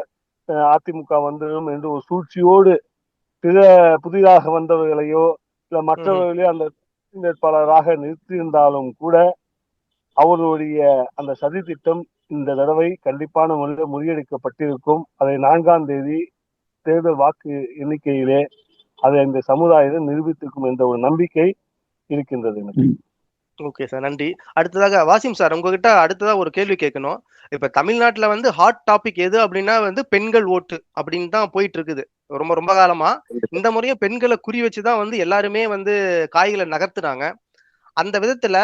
அதிமுக வந்துடும் என்று ஒரு சூழ்ச்சியோடு புதிதாக வந்தவர்களையோ இல்ல மற்றவர்களையோ அந்த வேட்பாளராக நிறுத்தியிருந்தாலும் கூட அவர்களுடைய அந்த சதி திட்டம் இந்த தடவை கண்டிப்பான முறையில் முறியடிக்கப்பட்டிருக்கும். அதை 4ஆம் தேதி தேர்தல் வாக்கு எண்ணிக்கையிலே அதை இந்த சமுதாயத்தை நிரூபித்திருக்கும் என்ற ஒரு நம்பிக்கை இருக்கின்றது எனக்கு. ஓகே சார், நன்றி. அடுத்ததாக வாசிம் சார், உங்ககிட்ட அடுத்ததா ஒரு கேள்வி கேட்கணும். இப்ப தமிழ்நாட்டுல வந்து ஹாட் டாபிக் எது அப்படின்னா வந்து பெண்கள் ஓட்டு அப்படின்னு தான் போயிட்டு இருக்குது. ரொம்ப ரொம்ப காலமா. இந்த முறையும் பெண்கள குறி வச்சு தான் வந்து எல்லாருமே வந்து காய்கள நகர்த்துனாங்க. அந்த விதத்துல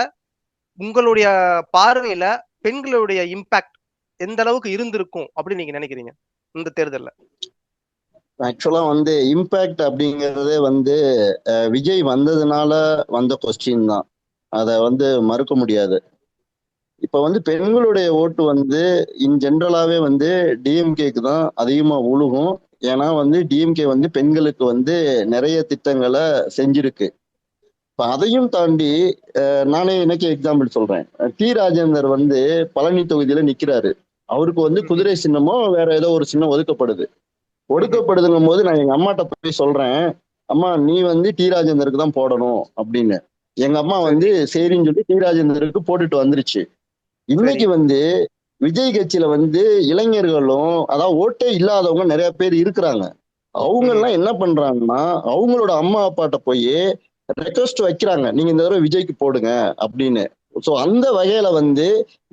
உங்களுடைய பார்வையில பெண்களுடைய இம்பாக்ட் எந்த அளவுக்கு இருந்திருக்கும் அப்படின்னு நீங்க நினைக்கிறீங்க? இந்த தேர்தல்ல. ஆக்சுவலா வந்து இம்பாக்ட் அப்படிங்கறதே வந்து விஜய் வந்ததுனால வந்த கொஸ்டின் தான். அதை வந்து மறுக்க முடியாது. இப்ப வந்து பெண்களுடைய ஓட்டு வந்து இன் ஜென்ரலாவே வந்து டிஎம்கேக்கு தான் அதிகமா உழுகும். ஏன்னா வந்து டிஎம்கே வந்து பெண்களுக்கு வந்து நிறைய திட்டங்களை செஞ்சிருக்கு. இப்ப அதையும் தாண்டி நானே எனக்கு எக்ஸாம்பிள் சொல்றேன். டி ராஜேந்தர் வந்து பழனி தொகுதியில நிக்கிறாரு. அவருக்கு வந்து குதிரை சின்னமோ வேற ஏதோ ஒரு சின்னம் ஒடுக்கப்படுதுங்கும் போது நான் எங்க அம்மாட்ட போய் சொல்றேன், அம்மா நீ வந்து டி ராஜேந்தருக்கு தான் போடணும் அப்படின்னு. எங்க அம்மா வந்து சரின்னு சொல்லி டி ராஜேந்தருக்கு போட்டுட்டு வந்துருச்சு. இன்னைக்கு வந்து விஜய் கட்சியில வந்து இளைஞர்களும் அதாவது ஓட்டே இல்லாதவங்க நிறைய பேர் இருக்கிறாங்க. அவங்க எல்லாம் என்ன பண்றாங்கன்னா அவங்களோட அம்மா அப்பாட்ட போய் ரெக்வஸ்ட் வைக்கிறாங்க, நீங்க இந்த தடவை விஜய்க்கு போடுங்க அப்படின்னு. ஸோ அந்த வகையில வந்து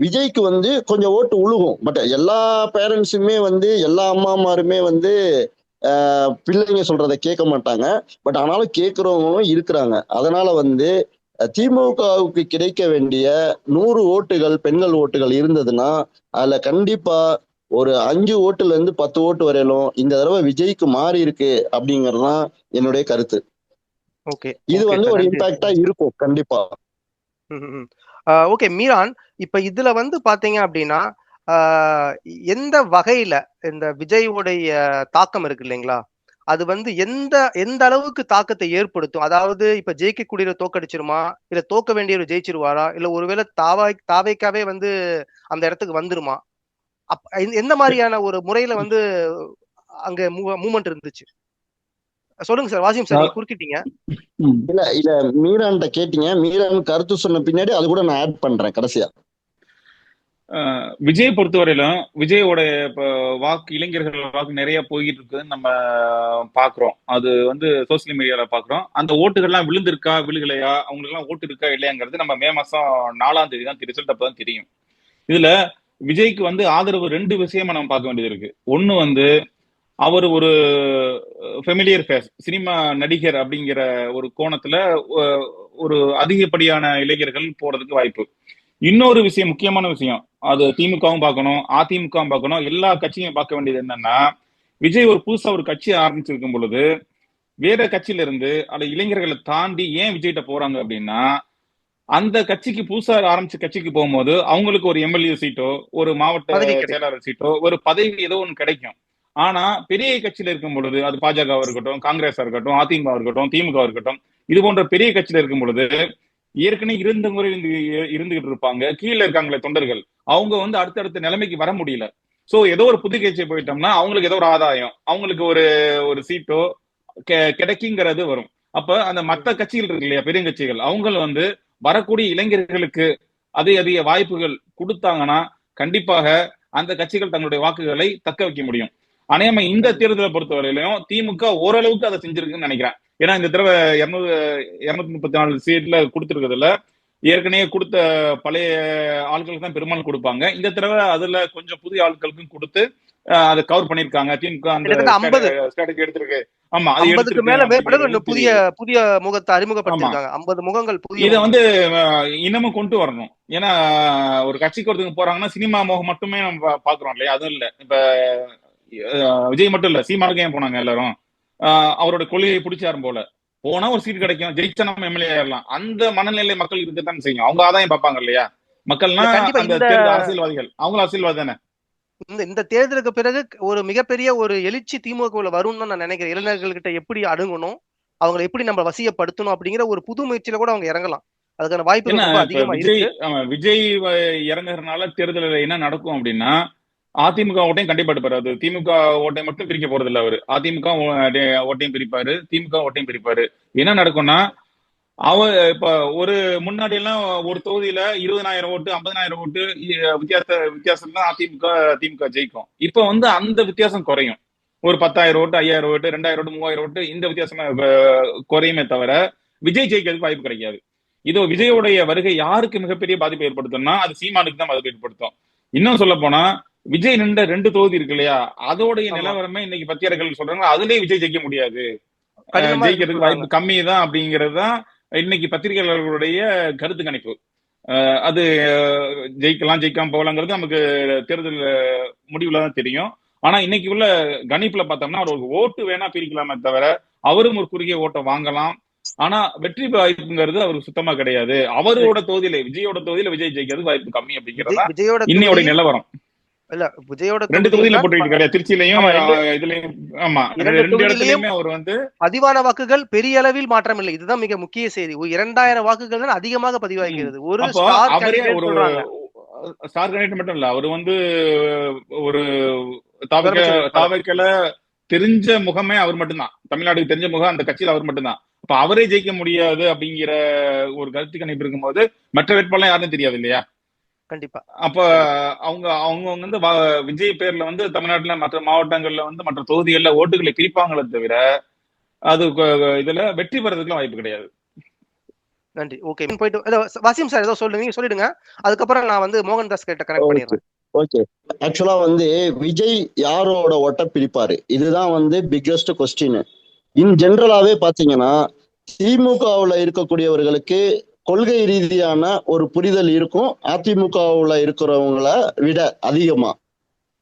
விஜய்க்கு வந்து கொஞ்சம் ஓட்டு உழுகும். பட் எல்லா பேரண்ட்ஸுமே வந்து எல்லா அம்மாமாருமே வந்து பிள்ளைங்க சொல்றதை கேட்க மாட்டாங்க. பட் ஆனாலும் கேட்கறவங்களும் இருக்கிறாங்க. அதனால வந்து திமுகவுக்கு கிடைக்க வேண்டிய 100 ஓட்டுகள் பெண்கள் ஓட்டுகள் இருந்ததுன்னா அதுல கண்டிப்பா ஒரு 5 ஓட்டுல இருந்து 10 ஓட்டு வரையிலும் இந்த தடவை விஜய்க்கு மாறி இருக்கு அப்படிங்கறதுதான் என்னுடைய கருத்து. இது வந்து ஒரு இம்பாக்டா இருக்கும் கண்டிப்பா. ஓகே மீரான், இப்ப இதுல வந்து பாத்தீங்க அப்படின்னா எந்த வகையில இந்த விஜயோடைய தாக்கம் இருக்கு இல்லைங்களா, அது வந்து எந்த எந்த அளவுக்கு தாக்கத்தை ஏற்படுத்தும்? அதாவது இப்ப ஜெயிக்கக்கூடியவரை தோக்கடிச்சிருமா, இல்ல தோக்க வேண்டியவர் ஜெயிச்சிருவாரா, இல்ல ஒருவேளை தாவைக்காவே வந்து அந்த இடத்துக்கு வந்துருமா? எந்த மாதிரியான ஒரு முறையில வந்து அங்க மூவ்மெண்ட் இருந்துச்சு? சொல்லுங்க சார். வாசிம் சார், நீங்க குறுக்கிட்டீங்க. இல்ல மீரான்ட்ட கேட்டீங்க. மீரான் கருத்து சொன்ன பின்னாடி அது கூட நான் ஆட் பண்றேன் கடைசியா. விஜய் பொறுத்தவரையிலும் விஜயோட வாக்கு இளைஞர்கள் வாக்கு நிறைய போயிட்டு இருக்குதுன்னு நம்ம பாக்குறோம். அது வந்து சோசியல் மீடியால பாக்குறோம். அந்த ஓட்டுகள்லாம் விழுந்திருக்கா விழுகலையா, அவங்களுக்கு எல்லாம் ஓட்டு இருக்கா இல்லையாங்கிறது நம்ம மே மாசம் 4ஆம் தேதி தான் ரிசல்ட் அப்பதான் தெரியும். இதுல விஜய்க்கு வந்து ஆதரவு 2 விஷயமா நம்ம பார்க்க வேண்டியது இருக்கு. ஒண்ணு வந்து அவர் ஒரு ஃபெமிலியர் ஃபேஸ், சினிமா நடிகர் அப்படிங்கிற ஒரு கோணத்துல ஒரு அதிகப்படியான இளைஞர்கள் போறதுக்கு வாய்ப்பு. இன்னொரு விஷயம், முக்கியமான விஷயம், அது திமுகவும் பார்க்கணும், அதிமுகவும் பார்க்கணும், எல்லா கட்சியும் பார்க்க வேண்டியது என்னன்னா, விஜய் ஒரு புதுசா ஒரு கட்சி ஆரம்பிச்சிருக்கும் பொழுது வேற கட்சியில இருந்து அந்த இளைஞர்களை தாண்டி ஏன் விஜய்கிட்ட போறாங்க அப்படின்னா, அந்த கட்சிக்கு புதுசா ஆரம்பிச்ச கட்சிக்கு போகும்போது அவங்களுக்கு ஒரு எம்எல்ஏ சீட்டோ ஒரு மாவட்ட செயலாளர் சீட்டோ ஒரு பதவி ஏதோ ஒன்று கிடைக்கும். ஆனா பெரிய கட்சியில இருக்கும் பொழுது, அது பாஜக இருக்கட்டும், காங்கிரஸா இருக்கட்டும், அதிமுக இருக்கட்டும், திமுக இருக்கட்டும், இது போன்ற பெரிய கட்சியில இருக்கும் பொழுது ஏற்கனவே இருந்த முறை இருந்துகிட்டு இருப்பாங்க. கீழே இருக்காங்களே தொண்டர்கள், அவங்க வந்து அடுத்தடுத்த நிலைமைக்கு வர முடியல. சோ ஏதோ ஒரு புது கட்சி போயிட்டோம்னா அவங்களுக்கு ஏதோ ஒரு ஆதாயம், அவங்களுக்கு ஒரு சீட்டோ கிடைக்குங்கிறது வரும். அப்ப அந்த மற்ற கட்சிகள் இருக்கு இல்லையா, பெரிய கட்சிகள், அவங்க வந்து வரக்கூடிய இளைஞர்களுக்கு அதிக வாய்ப்புகள் கொடுத்தாங்கன்னா கண்டிப்பாக அந்த கட்சிகள் தங்களுடைய வாக்குகளை தக்க வைக்க முடியும். அநேகமா இந்த தேர்தலை பொறுத்தவரையிலையும் திமுக ஓரளவுக்கு அதை செஞ்சிருக்குன்னு நினைக்கிறேன். ஏன்னா இந்த தடவை 234 சீட்ல கொடுத்துருக்கிறதுல ஏற்கனவே கொடுத்த பழைய ஆட்களுக்கு தான் பெரும்பாலும் கொடுப்பாங்க. இந்த தடவை அதுல கொஞ்சம் புதிய ஆட்களுக்கும் கொடுத்து அதை கவர் பண்ணிருக்காங்க. திமுக அந்த ஸ்ட்ராட்டஜி எடுத்திருக்கு. ஆமா, அது 50க்கு மேல புதிய புதிய முகத்தை அறிமுகப்படுத்திருக்காங்க. 50 முகங்கள் புதிய. இதை வந்து இன்னமும் கொண்டு வரணும். ஏன்னா ஒரு கட்சிக்கு ஒருத்தங்க போறாங்கன்னா சினிமா முகம் மட்டுமே நம்ம பாக்குறோம் இல்லையா, அதுவும் இல்ல. இப்ப விஜய் மட்டும் இல்ல, சீமானுக்கு ஏன் போனாங்க எல்லாரும், அவரோட கொள்கையை பிடிச்சாரும் போல. போனா ஒரு சீட் கிடைக்கும், ஜெயிச்சா நம்ம எம்எல்ஏ ஆயிடலாம், அந்த மனநிலை மக்கள் இருக்கத்தான் செய்யும். அவங்க ஆதாயம் பார்ப்பாங்க இல்லையா, மக்கள்னா அந்த அரசியல்வாதிகள், அவங்களும் அரசியல்வாதி தானே. இந்த தேர்தலுக்கு பிறகு ஒரு மிகப்பெரிய ஒரு எழுச்சி திமுகவுல வரும்னு நான் நினைக்கிறேன். இளைஞர்கள்கிட்ட எப்படி அணுகணும், அவங்களை எப்படி நம்ம வசியப்படுத்தணும் அப்படிங்கிற ஒரு புது முயற்சியில கூட அவங்க இறங்கலாம். அதுக்கான வாய்ப்பு ரொம்ப அதிகமா இருக்கு. விஜய் இறங்குறதுனால தேர்தலில் என்ன நடக்கும் அப்படின்னா, அதிமுக ஓட்டையும் கண்டிப்பா எடுப்பாரு. அது திமுக ஓட்டை மட்டும் பிரிக்க போறது இல்ல அவரு. அதிமுக ஓட்டையும் பிரிப்பாரு, திமுக ஓட்டையும் பிரிப்பாரு. என்ன நடக்கும்னா, இப்ப ஒரு முன்னாடி எல்லாம் ஒரு தொகுதியில 20,000 ஓட்டு 50,000 ஓட்டு வித்தியாசம் தான் திமுக ஜெயிக்கும். இப்ப வந்து அந்த வித்தியாசம் குறையும். ஒரு 10,000 ஓட்டு 5,000 ஓட்டு 2,000 ஓட்டு 3,000 ஓட்டு இந்த வித்தியாசமா குறையுமே தவிர விஜய் ஜெயிக்கிறதுக்கு வாய்ப்பு கிடைக்காது. இதோ விஜயோடைய வருகை யாருக்கு மிகப்பெரிய பாதிப்பை ஏற்படுத்தும்னா அது சீமானுக்கு தான் பாதிப்பு ஏற்படுத்தும். இன்னும் சொல்ல போனா விஜய் நின்ற 2 தொகுதி இருக்கு இல்லையா, அதோடைய ஆமா. நிலவரமே இன்னைக்கு பத்திரிகைகள் சொல்றாங்க, அதுலயே விஜய் ஜெயிக்க முடியாது, கடினமா இருக்குன்னு ஜெயிக்கிறதுக்கு சொல்றாங்க. வாய்ப்பு கம்மி தான் அப்படிங்கிறது தான் இன்னைக்கு பத்திரிகையாளர்களுடைய கருத்து கணிப்பு. அது ஜெயிக்கலாம் ஜெயிக்காம போகலாங்கிறது நமக்கு தேர்தல் முடிவுல தான் தெரியும். ஆனா இன்னைக்கு உள்ள கணிப்புல பார்த்தோம்னா அவருக்கு ஓட்டு வேணா பிரிக்கலாமே தவிர அவரும் ஒரு குறுகிய ஓட்டை வாங்கலாம். ஆனா வெற்றி வாய்ப்புங்கிறது அவருக்கு சுத்தமா கிடையாது. அவரோட தொகுதியில விஜயோட தொகுதியில விஜய் ஜெயிக்கிறது வாய்ப்பு கம்மி அப்படிங்கிறதா விஜயோட இன்னையோட தொகுதி நிலவரம். இல்ல விஜயோட 2 தொகுதியில தொகுதியில போட்டிருக்காரு, திருச்சியிலையும் ஆமா, இதுலயும். ஆமா, 2 2 தொகுதியிலையும் இடத்துலயுமே அவர் வந்து பதிவான வாக்குகள் பெரிய அளவில் மாற்றம் இல்லை. இதுதான் மிக முக்கிய செய்தி. 2000 வாக்குகள் தான் அதிகமாக ம். பதிவாகிறது. ஒரு அப்போ ஸ்டார் அவரே கேண்டிடேட் ஒரு சொல்றாங்க. ஸ்டார் கனெக்ட் மட்டும் இல்ல, அவர் வந்து ஒரு தாவக முதலமைச்சர் வேட்பாளர். தாவக்கல தெரிஞ்ச முகமே அவர் மட்டும்தான், தமிழ்நாட்டுக்கு தெரிஞ்ச முகம் அந்த கட்சியில் அவர் மட்டும்தான். அப்ப அவரே ஜெயிக்க முடியாது அப்படிங்கிற ஒரு கருத்து கணிப்பு இருக்கும்போது மற்ற வேட்பாளர் யாருன்னு தெரியாது இல்லையா. கண்டிப்பா. அப்ப அவங்க அவங்க வந்து விஜய் பேர்ல வந்து தமிழ்நாட்டுல மற்ற மாவட்டங்கள்ல வந்து மற்ற தொகுதிகள்ல ஓட்டுகளை பிரிப்பாங்களே தவிர அது இதுல வெற்றி பெறதுக்குலாம் வாய்ப்பு கிடையாது. நன்றி. ஓகே. போயிட்டு ஏதோ வசீம் சார் ஏதோ சொல்லுங்க, நீங்க சொல்லிடுங்க. அதுக்கப்புறம் நான் வந்து மோகன்தாஸ் கிட்ட கனெக்ட் பண்ணிடுறேன். ஓகே. ஆக்சுவலா வந்து விஜய் யாரோட ஓட்ட பிரிப்பாரு, இதுதான் வந்து பிக்கெஸ்ட் கொஸ்டின். இன் ஜென்ரலாவே பாத்தீங்கன்னா திமுகவுல இருக்கக்கூடியவர்களுக்கு கொள்கை ரீதியான ஒரு புரிதல் இருக்கும் அதிமுகவுல இருக்கிறவங்கள விட அதிகமா.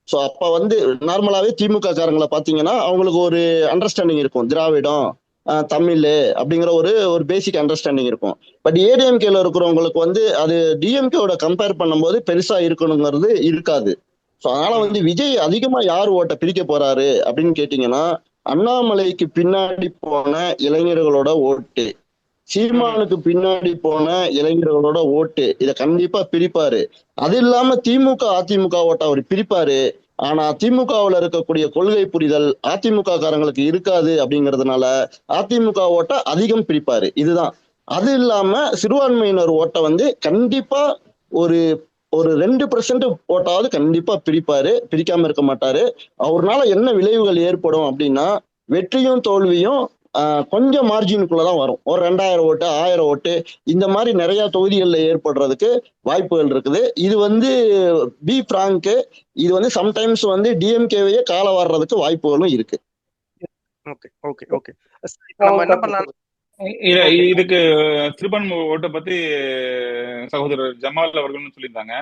ஸோ அப்ப வந்து நார்மலாவே திமுக காரங்களை பாத்தீங்கன்னா அவங்களுக்கு ஒரு அண்டர்ஸ்டாண்டிங் இருக்கும், திராவிடம் தமிழ் அப்படிங்கிற ஒரு ஒரு பேசிக் அண்டர்ஸ்டாண்டிங் இருக்கும். பட் ஏடிஎம்கேல இருக்கிறவங்களுக்கு வந்து அது டிஎம்கேவோட கம்பேர் பண்ணும்போது பெருசா இருக்கணுங்கிறது இருக்காது. ஸோ அதனால வந்து விஜய் அதிகமா யார் ஓட்ட பிரிக்க போறாரு அப்படின்னு கேட்டீங்கன்னா அண்ணாமலைக்கு பின்னாடி போன இளைஞர்களோட ஓட்டு, சீமானுக்கு பின்னாடி போன இளைஞர்களோட ஓட்டு, இதை கண்டிப்பா பிரிப்பாரு. அது இல்லாம திமுக அதிமுக ஓட்ட அவர் பிரிப்பாரு. ஆனா திமுகவுல இருக்கக்கூடிய கொள்கை புரிதல் அதிமுக காரங்களுக்கு இருக்காது அப்படிங்கிறதுனால அதிமுக ஓட்ட அதிகம் பிரிப்பாரு. இதுதான். அது இல்லாம சிறுபான்மையினர் ஓட்ட வந்து கண்டிப்பா ஒரு ஒரு 2% ஓட்டாவது கண்டிப்பா பிரிப்பாரு, பிரிக்காம இருக்க மாட்டாரு. அவர்னால என்ன விளைவுகள் ஏற்படும் அப்படின்னா வெற்றியும் தோல்வியும் கொஞ்சம் மார்ஜினுக்குள்ளதான் வரும். ஒரு 2000 ஓட்டு 1000 ஓட்டு இந்த மாதிரி நிறைய தொகுதிகளில் ஏற்படுறதுக்கு வாய்ப்புகள் இருக்குது. இது வந்து பி பிராங்க், இது வந்து சம்டைம்ஸ் வந்து டிஎம்கேவையே கால வர்றதுக்கு வாய்ப்புகளும் இருக்கு. Okay okay okay. நம்ம என்ன பண்ணலாம், இதுக்கு சிறுபான்மை ஓட்டை பத்தி சகோதரர் ஜமால் அவர்கள் சொல்லியிருந்தாங்க,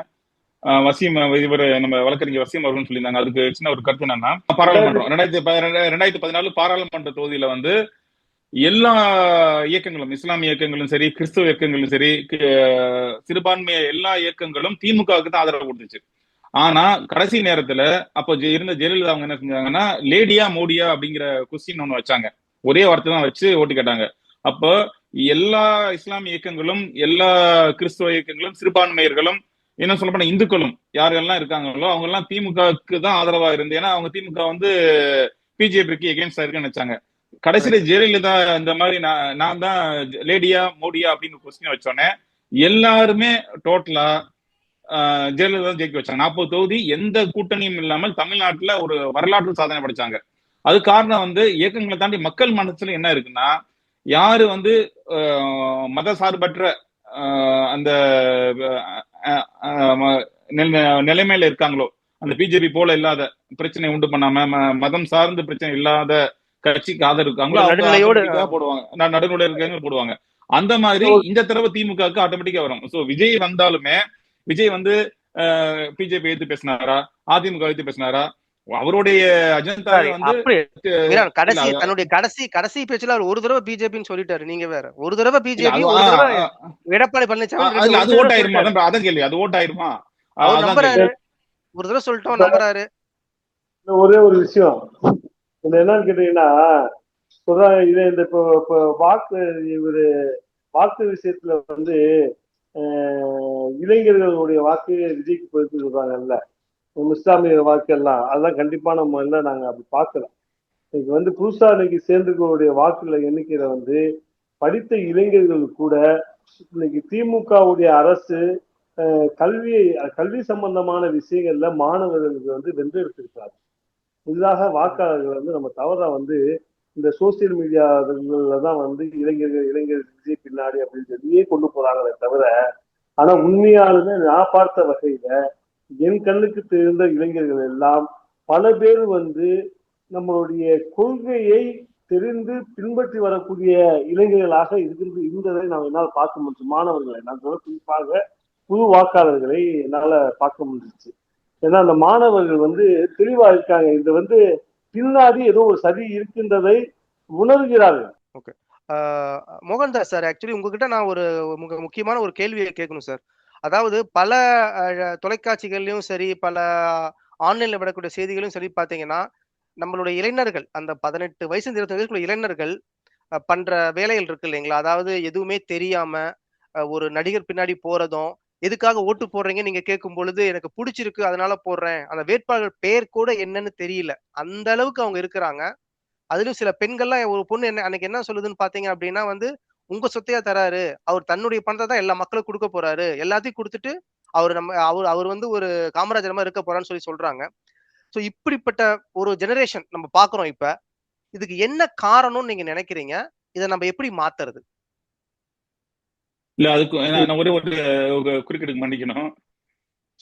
வசீம் இவர் நம்ம வழக்கறிஞர் வசீம் அவர்கள் சொல்லியிருந்தாங்க. அதுக்கு சின்ன ஒரு கருத்து என்னன்னா, பாராளுமன்றம் 2014 பாராளுமன்ற தொகுதியில வந்து எல்லா இயக்கங்களும், இஸ்லாமிய இயக்கங்களும் சரி, கிறிஸ்துவ இயக்கங்களும் சரி, சிறுபான்மை எல்லா இயக்கங்களும் திமுகவுக்கு தான் ஆதரவு கொடுத்துச்சு. ஆனா கடைசி நேரத்துல அப்ப இருந்த ஜெயலலிதா அவங்க என்ன செஞ்சாங்கன்னா லேடியா மோடியா அப்படிங்கிற கொஸ்டின் ஒண்ணு வச்சாங்க. ஒரே வார்த்தை தான் வச்சு ஓட்டு கேட்டாங்க. அப்போ எல்லா இஸ்லாமிய இயக்கங்களும் எல்லா கிறிஸ்துவ இயக்கங்களும் சிறுபான்மையர்களும் என்ன சொல்ல போனா இந்துக்களும் யாரெல்லாம் இருக்காங்களோ அவங்க எல்லாம் திமுகவுக்கு தான் ஆதரவா இருந்து, ஏன்னா அவங்க திமுக வந்து பிஜேபிக்கு எகென்ஸ்டா இருக்குன்னு நினைச்சாங்க. கடைசியில ஜெயலலிதா இந்த மாதிரி நான் தான் லேடியா மோடியா அப்படின்னு கொஸ்டின் வச்சோன்னே எல்லாருமே டோட்டலா ஜெயலலிதா ஜெயிக்க வச்சாங்க. 40 தொகுதி எந்த கூட்டணியும் இல்லாமல் தமிழ்நாட்டுல ஒரு வரலாற்று சாதனை படைச்சாங்க. அது காரணம் வந்து இயக்கங்களை தாண்டி மக்கள் மனசுல என்ன இருக்குன்னா, யாரு வந்து மத சார்பற்ற அந்த நிலைமையில இருக்காங்களோ, அந்த பிஜேபி போல இல்லாத பிரச்சனை உண்டு பண்ணாம மதம் சார்ந்த பிரச்சனை இல்லாத கட்சிக்கு ஆதரவு இருக்காங்களோ அவங்க போடுவாங்க, நடுநிலை இருக்காங்க போடுவாங்க. அந்த மாதிரி இந்த தடவை திமுகவுக்கு ஆட்டோமேட்டிக்கா வரும். சோ விஜய் வந்தாலுமே விஜய் வந்து பிஜேபி எடுத்து பேசினாரா, அதிமுக எடுத்து பேசினாரா, அவருடைய அஜெண்டா வந்து தன்னுடைய கடைசி பேச்சுல அவர் ஒரு தடவை பிஜேபின்னு சொல்லிட்டாரு. நீங்க வேற ஒரு தடவை பிஜேபி, ஒரு தடவை எடப்பாடி பழனிசாமி. அது ஓட் ஆயிருமா? அதான் கேள்வி, அது ஓட் ஆயிருமா? அவர் நம்புறாரு, ஒரு தடவை சொல்லிட்டோம் நம்புறாரு. ஒரே ஒரு விஷயம் என்னன்னு கேட்டீங்கன்னா, இது இந்த இப்போ வாக்கு விஷயத்துல வந்து இளைஞர்களுடைய வாக்கு விஜய்க்கு போயிட்டு சொல்றாங்கல்ல, இஸ்லாமிய வாக்கு எல்லாம் அதெல்லாம் கண்டிப்பா நம்ம எல்லாம் நாங்க அப்படி பார்க்கலாம். இன்னைக்கு வந்து புதுசா இன்னைக்கு சேர்ந்துக்களுடைய வாக்குகளை எண்ணிக்கையில வந்து படித்த இளைஞர்கள் கூட இன்னைக்கு திமுகவுடைய அரசு கல்வி சம்பந்தமான விஷயங்கள்ல மாணவர்களுக்கு வந்து வென்றெடுத்திருக்காரு. இதாக வாக்காளர்கள் வந்து நம்ம தவறா வந்து இந்த சோசியல் மீடியால தான் வந்து இளைஞர் விஜய் பின்னாடி அப்படின்னு சொல்லியே கொண்டு போறாங்களே தவிர, ஆனா உண்மையாலுமே நான் பார்த்த வகையில என் கண்ணுக்கு தெரிந்த இளைஞர்கள் எல்லாம் பல பேர் வந்து நம்மளுடைய கொள்கையை தெரிந்து பின்பற்றி வரக்கூடிய இளைஞர்களாக இருந்ததை நாம் என்னால் பார்க்க முடிஞ்சு. மாணவர்களை நான் சொல்ல குறிப்பாக புது வாக்காளர்களை என்னால பார்க்க முடிஞ்சிச்சு. ஏன்னா அந்த மாணவர்கள் வந்து தெளிவா இருக்காங்க. இது வந்து பின்னாடி ஏதோ ஒரு சதி இருக்கின்றதை உணர்கிறார்கள். ஓகே. மோகன்தாஸ் சார், ஆக்சுவலி உங்ககிட்ட நான் ஒரு முக்கியமான ஒரு கேள்வியை கேட்கணும் சார். அதாவது பல தொலைக்காட்சிகள்லயும் சரி, பல ஆன்லைன்ல விடக்கூடிய செய்திகளும் சரி பார்த்தீங்கன்னா, நம்மளுடைய இளைஞர்கள் அந்த 18 வயசு 25 வயசுக்குள்ள இளைஞர்கள் பண்ற வேலைகள் இருக்கு இல்லைங்களா? அதாவது எதுவுமே தெரியாம ஒரு நடிகர் பின்னாடி போறதும், எதுக்காக ஓட்டு போடுறீங்கன்னு நீங்க கேட்கும் பொழுது, எனக்கு புடிச்சிருக்கு அதனால போடுறேன். அந்த வேட்பாளர் பெயர் கூட என்னன்னு தெரியல. அந்த அளவுக்கு அவங்க இருக்கிறாங்க. அதிலும் சில பெண்கள்லாம் ஒரு பொண்ணு அன்னைக்கு என்ன சொல்லுதுன்னு பார்த்தீங்க அப்படின்னா வந்து, உங்க சொத்தையா தராரு. அவர் தன்னுடைய பணத்த தான் எல்லா மக்களுக்கும் குடுக்க போறாரு. எல்லாத்தையும் குடுத்துட்டு, அவர் வந்து ஒரு காமராஜர் மாரி இருக்க போறான்னு சொல்றாங்க. சோ இப்படிப்பட்ட ஒரு ஜெனரேஷன் நம்ம பார்க்கிறோம் இப்ப. இதுக்கு என்ன காரணம்னு நீங்க நினைக்கிறீங்க? இத நம்ம எப்படி மாத்துறது? இல்ல அதுக்கு நான் ஒரே ஒரு குறுக்கிடுக்கு மன்னிக்கணும்.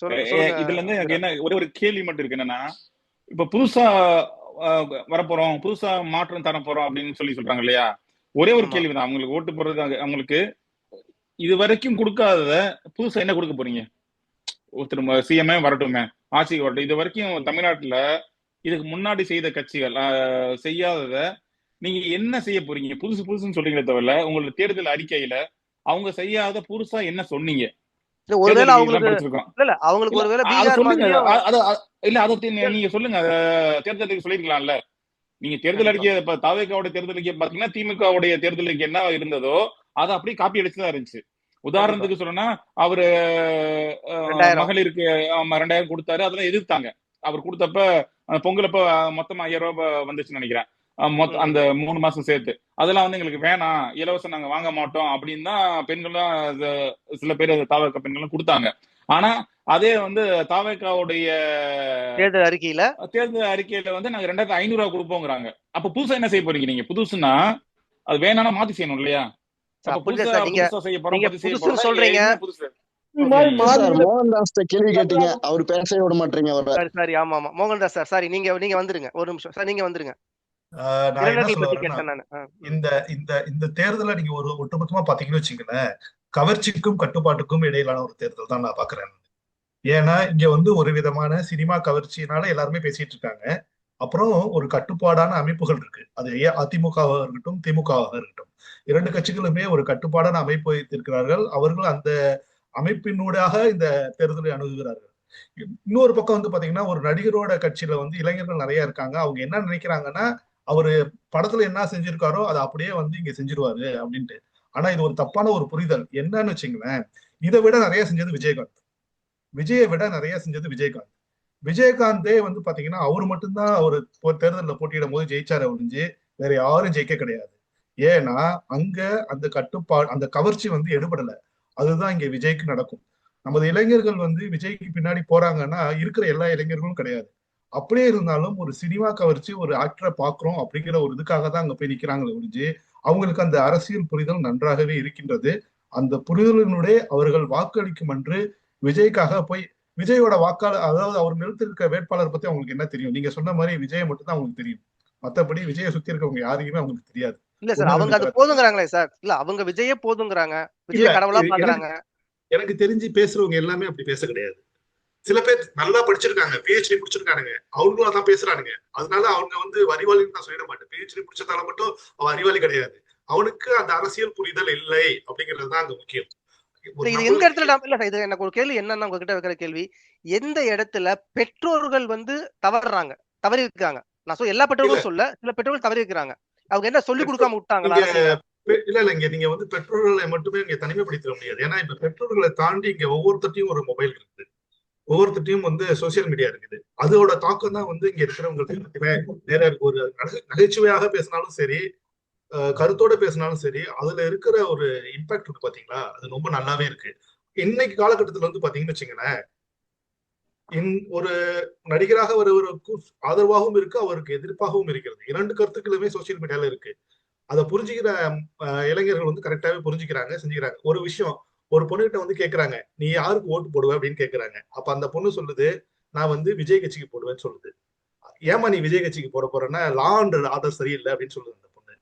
சொல்லுங்க. இதுல இருந்து எனக்கு என்ன ஒரே ஒரு கேள்வி மட்டும் இருக்கு. என்னன்னா, இப்ப புதுசா வரப்போறோம், புதுசா மாற்றம் தர போறோம் அப்படின்னு சொல்றாங்க இல்லையா? ஒரே ஒரு கேள்விதான். அவங்களுக்கு ஓட்டு போடுறது அவங்களுக்கு இது வரைக்கும் கொடுக்காதத புதுசா என்ன கொடுக்க போறீங்க? ஒருத்தர் சிஎம்ஏ வரட்டுமே, ஆட்சிக்கு வரட்டும். இது வரைக்கும் தமிழ்நாட்டுல இதுக்கு முன்னாடி செய்த கட்சிகள் செய்யாதத நீங்க என்ன செய்ய போறீங்க? புதுசுன்னு சொல்றீங்களே தவிர உங்களோட தேர்தல் அறிக்கையில அவங்க செய்யாத புதுசா என்ன சொன்னீங்க? ஒருவேளை அவங்களுக்கு ஒருவேளை பீகார் சொல்லுங்க. அதை நீங்க சொல்லுங்க. தேர்தல் அறிக்கை சொல்லிருக்கலாம்ல. நீங்க தேர்தல் அறிக்கை தாவேகாவோட தேர்தல் அறிக்கை பாத்தீங்கன்னா திமுகவுடைய தேர்தல் அறிக்கை என்ன இருந்ததோ அதை அப்படியே காப்பி அடிச்சுதான் இருந்துச்சு. உதாரணத்துக்கு சொல்லணும்னா அவரு மகளிருக்கு 2000 கொடுத்தாரு. அதெல்லாம் எதிர்த்தாங்க. அவர் கொடுத்தப்ப பொங்கலப்ப மொத்தமா 5000 ரூபாய் வந்துச்சுன்னு நினைக்கிறேன். அந்த 3 மாசம் சேர்த்து அதெல்லாம் வந்து எங்களுக்கு வேணாம், இலவசம் நாங்க வாங்க மாட்டோம் அப்படின்னு தான் பெண்கள்லாம் சில பேர் தாவேகா பெண்களும் கொடுத்தாங்க. ஆனா அதே வந்து தாவேகாவுடைய தேர்தல் அறிக்கையில வந்து நாங்க 2500 ரூபாய் கொடுப்போங்கிறாங்க. அப்ப புதுசா என்ன செய்ய போறீங்க? நீங்க புதுசுன்னா அது வேணாம்னா மாத்தி செய்யணும் இல்லையா? சொல்றீங்க. மோகன்தாஸ் கேள்வி கேட்டீங்க, அவர் பேசவே விட மாட்டீங்க. சரி, ஆமா ஆமா மோகன்தாஸ் சார், சாரி, நீங்க வந்துருங்க. ஒரு நிமிஷம் சார், நீங்க வந்துருங்க. இந்த தேர்தலை நீங்க ஒரு ஒட்டுமொத்தமா பாத்தீங்கன்னு வச்சுங்களேன், கவர்ச்சிக்கும் கட்டுப்பாட்டுக்கும் இடையிலான ஒரு தேர்தல் தான் நான் பாக்குறேன். ஏன்னா இங்க வந்து ஒரு விதமான சினிமா கவர்ச்சினால எல்லாருமே பேசிட்டு இருக்காங்க. அப்புறம் ஒரு கட்டுப்பாடான அமைப்புகள் இருக்கு. அது அதிமுகவாக இருக்கட்டும், திமுகவாக இருக்கட்டும், 2 கட்சிகளுமே ஒரு கட்டுப்பாடான அமைப்பு வைத்திருக்கிறார்கள். அவர்கள் அந்த அமைப்பினூடாக இந்த தேர்தலை அணுகுகிறார்கள். இன்னொரு பக்கம் வந்து பாத்தீங்கன்னா, ஒரு நடிகரோட கட்சியில வந்து இளைஞர்கள் நிறைய இருக்காங்க. அவங்க என்ன நினைக்கிறாங்கன்னா, அவரு படத்துல என்ன செஞ்சிருக்காரோ அதை அப்படியே வந்து இங்க செஞ்சிருவாரு அப்படின்ட்டு. ஆனா இது ஒரு தப்பான ஒரு புரிதல். என்னன்னு வச்சுங்களேன், இதை விட நிறைய செஞ்சது விஜயகாந்த். விஜயை விட நிறைய செஞ்சது விஜயகாந்த். விஜயகாந்தே வந்து பாத்தீங்கன்னா அவரு மட்டும்தான் ஒரு தேர்தலில் போட்டியிடும் போது ஜெயிச்சாரு ஒழிஞ்சு வேற யாரும் ஜெயிக்க கிடையாது. ஏன்னா அங்க அந்த கட்டுப்பாடு, அந்த கவர்ச்சி வந்து எடுபடல. அதுதான் இங்க விஜய்க்கு நடக்கும். நமது இளைஞர்கள் வந்து விஜய்க்கு பின்னாடி போறாங்கன்னா இருக்கிற எல்லா இளைஞர்களும் கிடையாது. அப்படியே இருந்தாலும் ஒரு சினிமா கவர்ச்சி, ஒரு ஆக்டரை பாக்குறோம் அப்படிங்கிற ஒரு இதுக்காக தான் அங்க போய் நிக்கிறாங்களே ஒழிஞ்சு அவங்களுக்கு அந்த அரசியல் புரிதல் நன்றாகவே இருக்கின்றது. அந்த புரிதலினுடைய அவர்கள் வாக்களிக்கும் என்று விஜய்க்காக போய் விஜயோட வாக்காளர், அதாவது அவர் நிறுத்திருக்க வேட்பாளர் பத்தி அவங்களுக்கு என்ன தெரியும்? நீங்க சொன்ன மாதிரி விஜயை மட்டும் தான் அவங்களுக்கு தெரியும். மத்தபடி விஜயை சுத்தி இருக்கவங்க யாருக்குமே அவங்களுக்கு தெரியாது. இல்ல சார், அவங்க அது போதுங்கறாங்களே சார். இல்ல அவங்க விஜயே போதுங்கறாங்க. விஜய் கடவுளா பாக்குறாங்க. எனக்கு தெரிஞ்சு பேசுறவங்க எல்லாமே அப்படி பேச கிடையாது. சில பேர் நல்லா படிச்சிருக்காங்க, பிஹெச்டி முடிச்சிருக்கானுங்க, அவங்களும் அதான் பேசுறானுங்க. அதனால அவங்க வந்து அறிவாளின்னு நான் சொல்லிட மாட்டேன். பிஹெச்டி முடிச்சதால மட்டும் அவன் அறிவாளி கிடையாது. அவனுக்கு அந்த அரசியல் புரிதல் இல்லை அப்படிங்கிறது தான் அங்க முக்கியம். இது எந்த இடத்துல இல்ல, இது எனக்கு ஒரு கேள்வி என்னன்னா, உங்ககிட்ட வைக்கிற கேள்வி, எந்த இடத்துல பெற்றோர்கள் வந்து தவறுறாங்க, தவறி இருக்காங்க? நான் சொல்ல எல்லா பெற்றோர்களும் சொல்ல, சில பெற்றோர்கள் தவறி இருக்காங்க. அவங்க என்ன சொல்லி கொடுக்காம விட்டாங்களா? இல்ல இங்க நீங்க வந்து பெற்றோர்களை மட்டுமே இங்க தனிமைப்படுத்த முடியாது. ஏன்னா இப்ப பெற்றோர்களை தாண்டி இங்க ஒவ்வொருத்தையும் ஒரு மொபைல் இருக்குது, ஒவ்வொருத்தையும் வந்து சோசியல் மீடியா இருக்குது. அதோட தாக்கம் தான் வந்து இங்க இருக்கிறவங்களுக்கு நேர ஒரு நகைச்சுவையாக பேசினாலும் சரி, கருத்தோட பேசினாலும் சரி, அதுல இருக்கிற ஒரு இம்பாக்ட் இருக்கு பாத்தீங்களா, அது ரொம்ப நல்லாவே இருக்கு. இன்னைக்கு காலகட்டத்துல வந்து பாத்தீங்கன்னு வச்சுங்களேன், ஒரு நடிகராக வருவதற்கு ஆதரவாகவும் இருக்கு, அவருக்கு எதிர்ப்பாகவும் இருக்கிறது. 2 கருத்துக்களுமே சோசியல் மீடியால இருக்கு. அதை புரிஞ்சுக்கிற இளைஞர்கள் வந்து கரெக்டாவே புரிஞ்சுக்கிறாங்க, செஞ்சுக்கிறாங்க. ஒரு விஷயம், ஒரு பொண்ணுகிட்ட வந்து கேக்குறாங்க, நீ யாருக்கு ஓட்டு போடுவ அப்படின்னு கேக்குறாங்க. அப்ப அந்த பொண்ணு சொல்லுது, நான் வந்து விஜய் கட்சிக்கு போடுவேன்னு சொல்லுது. ஏமா நீ விஜய் கட்சிக்கு போட போறேன்னா, லா அண்ட் ஆர்டர் சரியில்லை அப்படின்னு சொல்லுது அந்த பொண்ணு.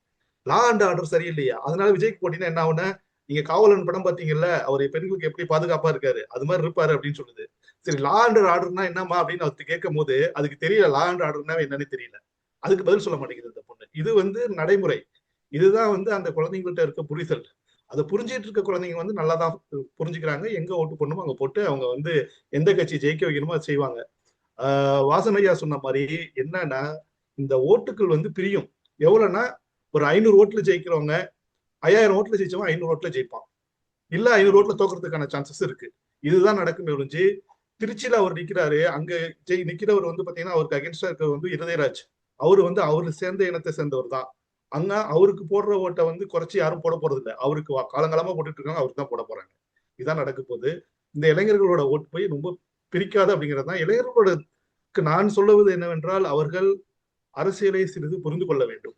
லா அண்ட் ஆர்டர் சரியில்லையா, அதனால விஜய்க்கு போட்டீங்கன்னா என்ன ஆகுனா, நீங்க காவலன் படம் பாத்தீங்கல்ல, அவர் பெண்களுக்கு எப்படி பாதுகாப்பா இருக்காரு அது மாதிரி இருப்பாரு அப்படின்னு சொல்லுது. சரி, லா அண்ட் ஆர்டர்னா என்னமா அப்படின்னு அவர் கேட்கும் போது அதுக்கு தெரியல, லா அண்ட் ஆர்டர்னா என்னன்னு தெரியல. அதுக்கு பதில் சொல்ல மாட்டேங்குது அந்த பொண்ணு. இது வந்து நடைமுறை. இதுதான் வந்து அந்த குழந்தைங்கள்ட்ட இருக்க புரிதல். அதை புரிஞ்சிட்டு இருக்க குழந்தைங்க வந்து நல்லாதான் புரிஞ்சுக்கிறாங்க. எங்க ஓட்டு போடணுமோ அங்க போட்டு அவங்க வந்து எந்த கட்சி ஜெயிக்க வைக்கணுமோ அதை செய்வாங்க. வாசனையா சொன்ன மாதிரி என்னன்னா, இந்த ஓட்டுகள் வந்து பிரியும். எவ்வளவுன்னா, ஒரு 500 ஓட்டுல ஜெயிக்கிறவங்க 5000 ஓட்டுல ஜெயிச்சவங்க 500 ஓட்டுல ஜெயிப்பான். இல்ல 500 ஓட்டுல தோக்குறதுக்கான சான்சஸ் இருக்கு. இதுதான் நடக்குமே ஒழிஞ்சு, திருச்சியில அவர் நிக்கிறாரு. அங்க நிக்கிறவர் வந்து பாத்தீங்கன்னா அவருக்கு அகேன்ஸ்டா இருக்கிறவர் வந்து இருதயராஜ். அவரு வந்து அவரு சேர்ந்த இனத்தை சேர்ந்தவர் தான். அங்க அவருக்கு போடுற ஓட்டை வந்து குறைச்சு யாரும் போட போறது இல்லை. அவருக்கு காலங்காலமா போட்டுட்டு இருக்காங்க, அவருக்கு தான் போட போறாங்க. இதான் நடக்க போகுது. இந்த இளைஞர்களோட ஓட்டு போய் ரொம்ப பிரிக்காது அப்படிங்கிறது தான். இளைஞர்களோட நான் சொல்லுவது என்னவென்றால், அவர்கள் அரசியலை சிறிது புரிந்து கொள்ள வேண்டும்.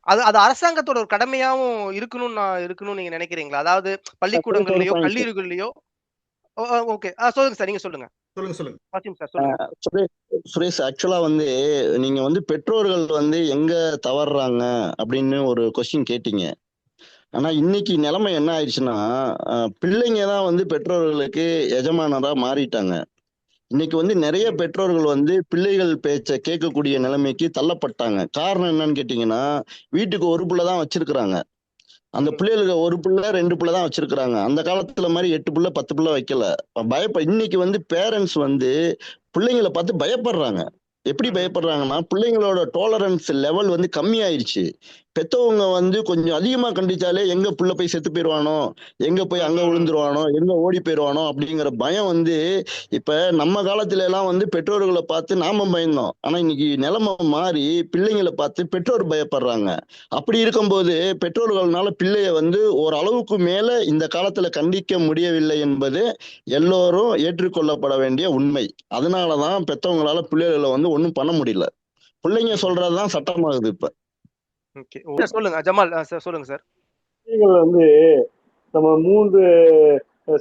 அது அது அரசாங்கத்தோட ஒரு கடமையாவும் இருக்கணும்னு நீங்க நினைக்கிறீங்களா? அதாவது பள்ளிக்கூடங்கள்லயோ, பாயிண்ட். கல்லூரிகள்லயோ ஓகே. சொல்லுங்க சார். நீங்க சொல்லுங்க. சொல்லுங்க சொல்லுங்க. வாசிம் சார் சொல்லுங்க. சுரேஷ், ஆக்சுவலா வந்து நீங்க வந்து பெற்றோர்கள் வந்து எங்க தவறுறாங்க அப்படின்னு ஒரு கொஸ்டின் கேட்டீங்க. ஆனா இன்னைக்கு நிலைமை என்ன ஆயிடுச்சுன்னா, பிள்ளைங்க தான் வந்து பெற்றோர்களுக்கு எஜமானரா மாறிட்டாங்க. இன்னைக்கு வந்து நிறைய பெற்றோர்கள் வந்து பிள்ளைகள் பேச்ச கேட்கக்கூடிய நிலைமைக்கு தள்ளப்பட்டாங்க. காரணம் என்னன்னு கேட்டீங்கன்னா, வீட்டுக்கு ஒரு புள்ள தான் வச்சிருக்கிறாங்க. அந்த பிள்ளைகளுக்கு ஒரு பிள்ளை 2 பிள்ளை தான் வச்சிருக்கிறாங்க. அந்த காலத்துல மாதிரி 8 பிள்ளை 10 பிள்ளை வைக்கல. இன்னைக்கு வந்து பேரண்ட்ஸ் வந்து பிள்ளைங்களை பார்த்து பயப்படுறாங்க. எப்படி பயப்படுறாங்கன்னா, பிள்ளைங்களோட டாலரன்ஸ் லெவல் வந்து கம்மி ஆயிடுச்சு. பெத்தவங்க வந்து கொஞ்சம் அதிகமா கண்டிச்சாலே எங்க புள்ள போய் செத்து போயிருவானோ, எங்க போய் அங்க விழுந்துருவானோ, எங்க ஓடி போயிருவானோ அப்படிங்கிற பயம் வந்து, இப்ப நம்ம காலத்துல எல்லாம் வந்து பெற்றோர்களை பார்த்து நாம பயந்தோம். ஆனா இன்னைக்கு நிலைமை மாறி பிள்ளைங்களை பார்த்து பெற்றோர் பயப்படுறாங்க. அப்படி இருக்கும்போது பெற்றோர்கள்னால பிள்ளைய வந்து ஓரளவுக்கு மேல இந்த காலத்துல கண்டிக்க முடியவில்லை என்பது எல்லோரும் ஏற்றுக்கொள்ளப்பட வேண்டிய உண்மை. அதனாலதான் பெத்தவங்களால பிள்ளைகளை வந்து ஒண்ணும் பண்ண முடியல. பிள்ளைங்க சொல்றதுதான் சட்டமாகுது இப்ப. சொல்லுங்க ஜமால் சார். சொல்லுங்க சார். வந்து நம்ம 3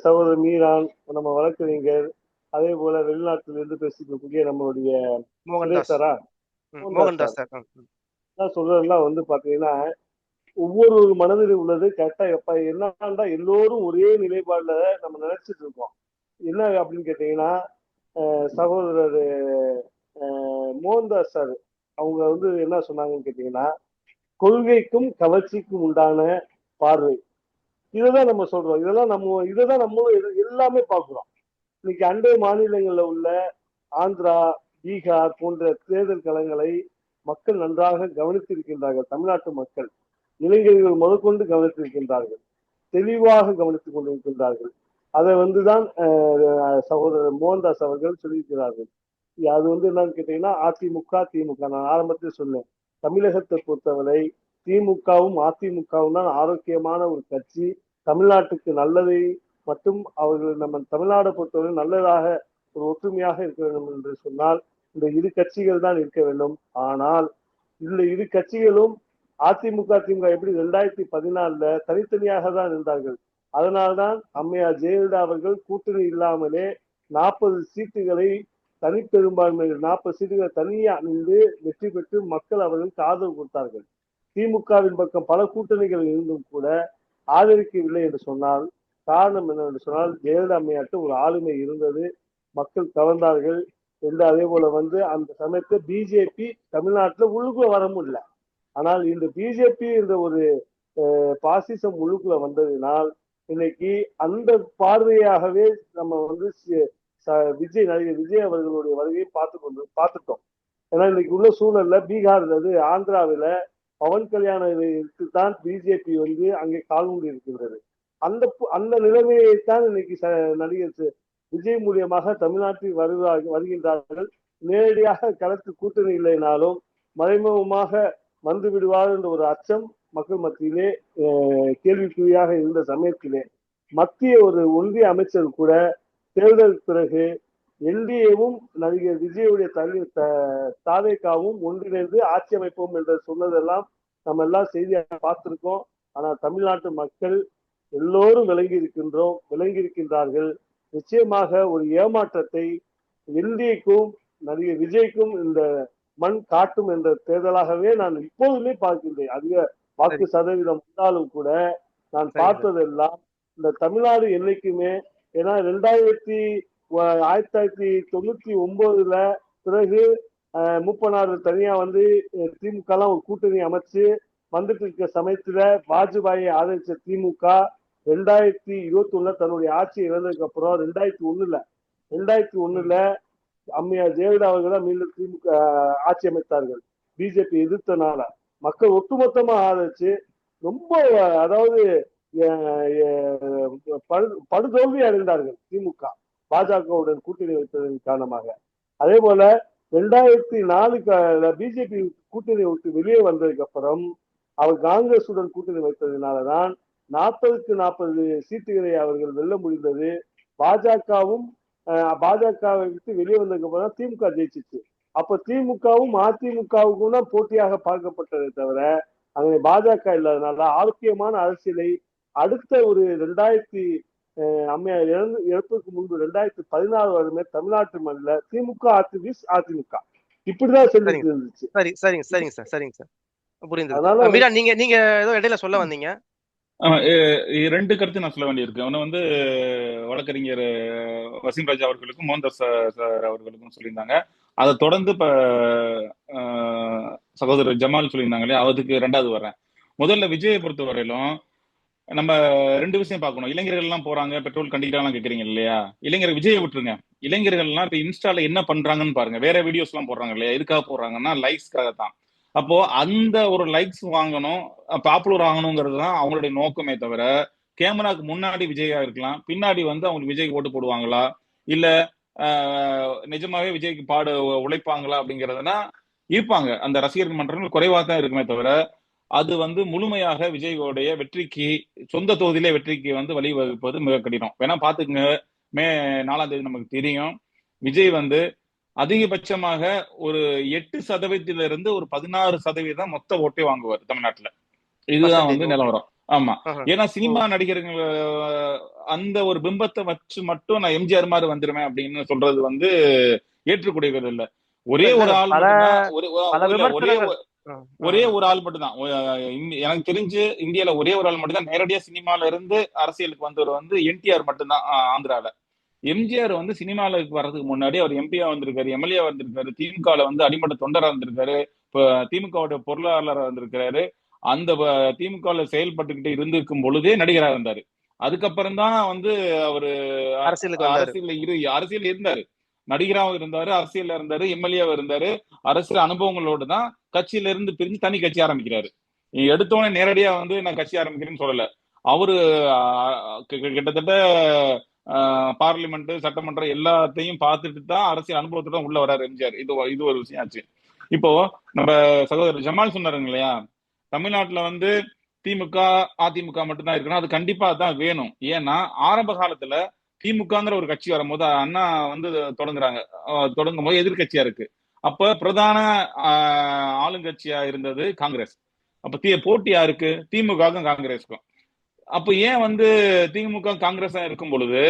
சகோதரர் மீரான், நம்ம வழக்கறிஞர், அதே போல வெளிநாட்டிலிருந்து பேசிக்கக்கூடிய நம்மளுடைய மோகன்தாஸ் சார் சொல்றதெல்லாம் வந்து பாத்தீங்கன்னா, ஒவ்வொரு மனதில் உள்ளது கரெக்டா எப்ப என்னன்னா எல்லோரும் ஒரே நிலைப்பாடுல நம்ம நினைச்சிட்டு இருக்கோம். என்ன அப்படின்னு கேட்டீங்கன்னா, சகோதரர் மோகன்தாஸ் சார் அவங்க வந்து என்ன சொன்னாங்கன்னு கேட்டீங்கன்னா, கொள்கைக்கும் கவர்ச்சிக்கும் உண்டான பார்வை. இதைதான் நம்ம சொல்றோம். இதைதான் நம்மளும் எல்லாமே பார்க்கிறோம். இன்னைக்கு அண்டை மாநிலங்கள்ல உள்ள ஆந்திரா, பீகார் போன்ற தேர்தல் களங்களை மக்கள் நன்றாக கவனித்திருக்கின்றார்கள். தமிழ்நாட்டு மக்கள் இளைஞர்கள் முதற்கொண்டு கவனித்திருக்கின்றார்கள், தெளிவாக கவனித்துக் கொண்டிருக்கின்றார்கள். அதை வந்துதான் சகோதரர் மோகன்தாஸ் அவர்கள் சொல்லியிருக்கிறார்கள். அது வந்து என்னன்னு கேட்டீங்கன்னா, அதிமுக திமுக நான் ஆரம்பத்தில் சொன்னேன். தமிழகத்தை பொறுத்தவரை திமுகவும் அதிமுகவும் தான் ஆரோக்கியமான ஒரு கட்சி. தமிழ்நாட்டுக்கு நல்லதை மட்டும் அவர்கள் நம்ம தமிழ்நாடை பொறுத்தவரை நல்லதாக ஒரு ஒற்றுமையாக இருக்க வேண்டும் என்று சொன்னால் இந்த இரு கட்சிகள் தான் இருக்க வேண்டும். ஆனால் இந்த இரு கட்சிகளும் அதிமுக திமுக எப்படி 2014 தனித்தனியாக தான் இருந்தார்கள். அதனால்தான் அம்மையார் ஜெயலலிதா அவர்கள் கூட்டணி இல்லாமலே 40 சீட்டுகளை தனிப்பெரும்பான்மை 40 சீட்டுகளை தனியா நின்று வெற்றி பெற்று மக்கள் அவர்களுக்கு ஆதரவு கொடுத்தார்கள். திமுகவின் பக்கம் பல கூட்டணிகள் இருந்தும் கூட ஆதரிக்கவில்லை என்று சொன்னால் காரணம் என்னவென்று சொன்னால் ஜெயலலிதா அம்மையாட்டு ஒரு ஆளுமை இருந்தது, மக்கள் கவர்ந்தார்கள் என்று. அதே போல வந்து அந்த சமயத்தில் பிஜேபி தமிழ்நாட்டுல உள்ளுக்குள்ள வர முடியல. ஆனால் இந்த பிஜேபி என்ற ஒரு பாசிசம் உள்ளுக்குள்ள வந்ததினால் இன்னைக்கு அந்த பார்வையாகவே நம்ம வந்து நடிகர் விஜய் அவர்களுடைய வருகையை பார்த்துட்டோம். ஏன்னா இன்னைக்கு உள்ள சூழல்ல பீகார்ல ஆந்திராவில பவன் கல்யாணுக்கு தான் பிஜேபி வந்து அங்கே கால்முடி இருக்கின்றது. அந்த நிலைமையைத்தான் இன்னைக்கு நடிகர் விஜய் மூலியமாக தமிழ்நாட்டில் வருகின்றார்கள். நேரடியாக களத்து கூட்டணி இல்லைனாலும் மறைமுகமாக வந்து விடுவார் என்ற ஒரு அச்சம் மக்கள் மத்தியிலே கேள்விக்குறியாக இருந்த சமயத்திலே மத்திய ஒரு ஒன்றிய அமைச்சர் கூட தேர்தல் பிறகு என்டிஏவும் நடிகர் விஜயுடைய தாவேகாவும் ஒன்றிணைந்து ஆட்சி அமைப்போம் என்று சொன்னதெல்லாம் நம்ம எல்லாம் செய்தியாக பார்த்திருக்கோம். ஆனா தமிழ்நாட்டு மக்கள் எல்லோரும் விளங்கி இருக்கின்றார்கள். நிச்சயமாக ஒரு ஏமாற்றத்தை என்டிஏக்கும் நடிகர் விஜய்க்கும் இந்த மண் காட்டும் என்ற தேர்தலாகவே நான் இப்போதுமே பார்க்கின்றேன். அதிக வாக்கு சதவீதம் வந்தாலும் கூட நான் பார்த்ததெல்லாம் இந்த தமிழ்நாடு என்னைக்குமே, ஏன்னா 1999 பிறகு மூப்பனார் தனியா வந்து திமுக எல்லாம் ஒரு கூட்டணி அமைச்சு வந்துட்டு இருக்க சமயத்துல வாஜ்பாயை ஆதரிச்ச திமுக 2021 தன்னுடைய ஆட்சியை இழந்ததுக்கு அப்புறம் 2001 அம்மையார் ஜெயலலிதா அவர்கள் தான் மீண்டும் திமுக ஆட்சி அமைத்தார்கள். பிஜேபி எதிர்த்தனால மக்கள் ஒட்டுமொத்தமா ஆதரிச்சு ரொம்ப, அதாவது படுதோல்வி அடைந்தார்கள் திமுக பாஜகவுடன் கூட்டணி வைத்ததன் காரணமாக. அதே போல 2004 பிஜேபி கூட்டணி விட்டு வெளியே வந்ததுக்கு அப்புறம் அவர் காங்கிரசுடன் கூட்டணி வைத்ததினாலதான் 40க்கு 40 சீட்டுகளை அவர்கள் வெல்ல முடிந்தது. பாஜகவை விட்டு வெளியே வந்ததுக்கு அப்புறம் திமுக ஜெயிச்சிச்சு. அப்ப திமுகவும் அதிமுகவுக்கும் தான் போட்டியாக பார்க்கப்பட்டதை தவிர அங்கே பாஜக இல்லாதனால ஆரோக்கியமான அரசியலை அடுத்த ஒரு அம்மையார் இறப்புக்கு முன்பு 2016 வருமே தமிழ்நாட்டு மண்ணில் திமுக அதிமுக இப்படிதான் செஞ்சுட்டு இருந்துச்சு. சரிங்க சார் புரியுது. மீரா, நீங்க ஏதோ இடையில சொல்ல வந்தீங்க. ரெண்டு கருத்து நான் சொல்ல வேண்டியிருக்கு. ஒன்று வந்து வழக்கறிஞர் வசீம் ராஜா அவர்களுக்கும் மோகன்தாஸ் சார் அவர்களுக்கும் சொல்லியிருந்தாங்க. அதை தொடர்ந்து இப்ப சகோதரர் ஜமால் சொல்லியிருந்தாங்க இல்லையா, அதுக்கு ரெண்டாவது வர்றேன். முதல்ல விஜயை பொறுத்த வரையிலும் நம்ம ரெண்டு விஷயம் பார்க்கணும். இளைஞர்கள் எல்லாம் போறாங்க, பெட்ரோல் கண்டிக்கலாம் கேட்கறீங்க இல்லையா, இளைஞர் விஜயை விட்டுருங்க. இளைஞர்கள் எல்லாம் இப்ப இன்ஸ்டால என்ன பண்றாங்கன்னு பாருங்க. வேற வீடியோஸ் எல்லாம் போடுறாங்க இல்லையா, எதுக்காக போடுறாங்கன்னா லைக்ஸ்க்காக தான். அப்போ அந்த ஒரு லைக்ஸ் வாங்கணும், பாப்புலர் ஆகணுங்கிறது தான் அவங்களுடைய நோக்கமே தவிர, கேமராக்கு முன்னாடி விஜயா இருக்கலாம், பின்னாடி வந்து அவங்களுக்கு விஜய்க்கு ஓட்டு போடுவாங்களா இல்ல நிஜமாவே விஜய்க்கு உழைப்பாங்களா அப்படிங்கறதுனா இருப்பாங்க. அந்த ரசிகர்கள் மன்றங்கள் குறைவா தான் இருக்குமே தவிர, அது வந்து முழுமையாக விஜயோடைய வெற்றிக்கு, சொந்த தொகுதியிலே வெற்றிக்கு வந்து வழிவகுப்பது மிக கடினம். வேணா பாத்துக்குங்க, மே 4ஆம் தேதி நமக்கு தெரியும். விஜய் வந்து அதிகபட்சமாக ஒரு 8% ஒரு 16% மொத்த ஓட்டே வாங்குவார் தமிழ்நாட்டுல. இதுதான் வந்து நிலவரம். ஆமா, ஏன்னா சினிமா நடிகர்கள் அந்த ஒரு பிம்பத்தை வச்சு மட்டும் நான் எம்ஜிஆர் மாதிரி வந்துருவேன் அப்படின்னு சொல்றது வந்து ஏற்றுக்கூடியது இல்ல. ஒரே ஒரு ஆள் ஒரே ஒரு ஆள் மட்டும்தான் எனக்கு தெரிஞ்சு இந்தியால ஒரே ஒரு ஆள் மட்டும்தான் நேரடியா சினிமால இருந்து அரசியலுக்கு வந்தவர் வந்து என்டிஆர் மட்டும்தான் ஆந்திரால. எம்ஜிஆர் வந்து சினிமாவுக்கு வர்றதுக்கு முன்னாடி அவர் எம்பியா வந்திருக்காரு, எம்எல்ஏ வந்திருக்காரு, திமுகல வந்து அடிமட்ட தொண்டரா இருந்திருக்காரு, இப்ப திமுகவுடைய பொருளாளராக வந்திருக்கிறாரு. அந்த திமுகல செயல்பட்டுக்கிட்டு இருந்திருக்கும் பொழுதே நடிகராக இருந்தாரு. அதுக்கப்புறம் தான் வந்து அவரு அரசியல் இருந்தாரு, நடிகராகவும் இருந்தாரு, அரசியல்ல இருந்தாரு, எம்எல்ஏவா இருந்தாரு. அரசியல் அனுபவங்களோடு தான் கட்சியில இருந்து பிரிஞ்சு தனி கட்சி ஆரம்பிக்கிறாரு. எடுத்தோடனே நேரடியா வந்து நான் கட்சி ஆரம்பிக்கிறேன்னு சொல்லல. அவரு கிட்டத்தட்ட பார்லிமெண்ட், சட்டமன்றம் எல்லாத்தையும் பார்த்துட்டு தான் அரசியல் அனுபவத்துடன் உள்ள வர்றாரு எம்ஜிஆர். இது ஒரு விஷயம் ஆச்சு. இப்போ நம்ம சகோதரர் ஜமால் சொன்னாருங்க இல்லையா, தமிழ்நாட்டுல வந்து திமுக அதிமுக மட்டும்தான் இருக்கணும். அது கண்டிப்பா தான் வேணும். ஏன்னா ஆரம்ப காலத்துல திமுகங்கிற ஒரு கட்சி வரும்போது அண்ணா வந்து தொடங்கும் போது எதிர்கட்சியா இருக்கு. அப்ப பிரதான ஆளுங்கட்சியா இருந்தது காங்கிரஸ். அப்ப போட்டி யாருக்கு? திமுகவுக்கும் காங்கிரஸுக்கும். அப்ப ஏன் வந்து திமுக காங்கிரஸ் இருக்கும் பொழுது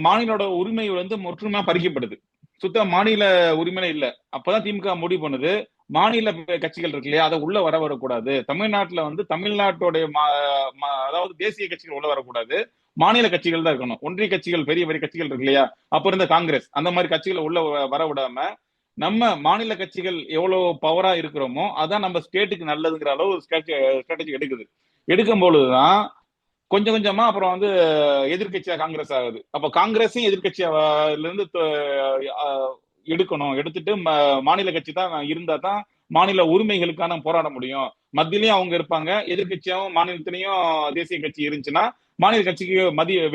மாநிலோட உரிமை வந்து முற்றுமையா பறிக்கப்படுது. சுத்த மாநில உரிமை இல்ல. அப்பதான் திமுக முடிவு பண்ணுது, மாநில கட்சிகள் இருக்கு இல்லையா, அதை உள்ள வரக்கூடாது. தமிழ்நாட்டுல வந்து தமிழ்நாட்டுடைய அதாவது தேசிய கட்சிகள் உள்ள வரக்கூடாது, மாநில கட்சிகள் தான் இருக்கணும். ஒன்றிய கட்சிகள், பெரிய பெரிய கட்சிகள் இருக்கு இல்லையா, அப்ப இருந்த காங்கிரஸ் அந்த மாதிரி கட்சிகளை உள்ள வர விடாம நம்ம மாநில கட்சிகள் எவ்வளவு பவரா இருக்கிறோமோ அதான் நம்ம ஸ்டேட்டுக்கு நல்லதுங்கிற அளவு ஸ்ட்ராட்டஜி எடுக்கும் பொழுதுதான் கொஞ்சம் கொஞ்சமா அப்புறம் வந்து எதிர்கட்சியா காங்கிரஸ் ஆகுது. அப்ப காங்கிரஸையும் எதிர்கட்சியில இருந்து எடுத்துட்டு மாநில கட்சி தான் இருந்தா தான் மாநில உரிமைகளுக்கான போராட முடியும். மத்தியிலயும் அவங்க இருப்பாங்க, எதிர்கட்சியாவும் மாநிலத்திலையும் தேசிய கட்சி இருந்துச்சுன்னா மாநில கட்சிக்கு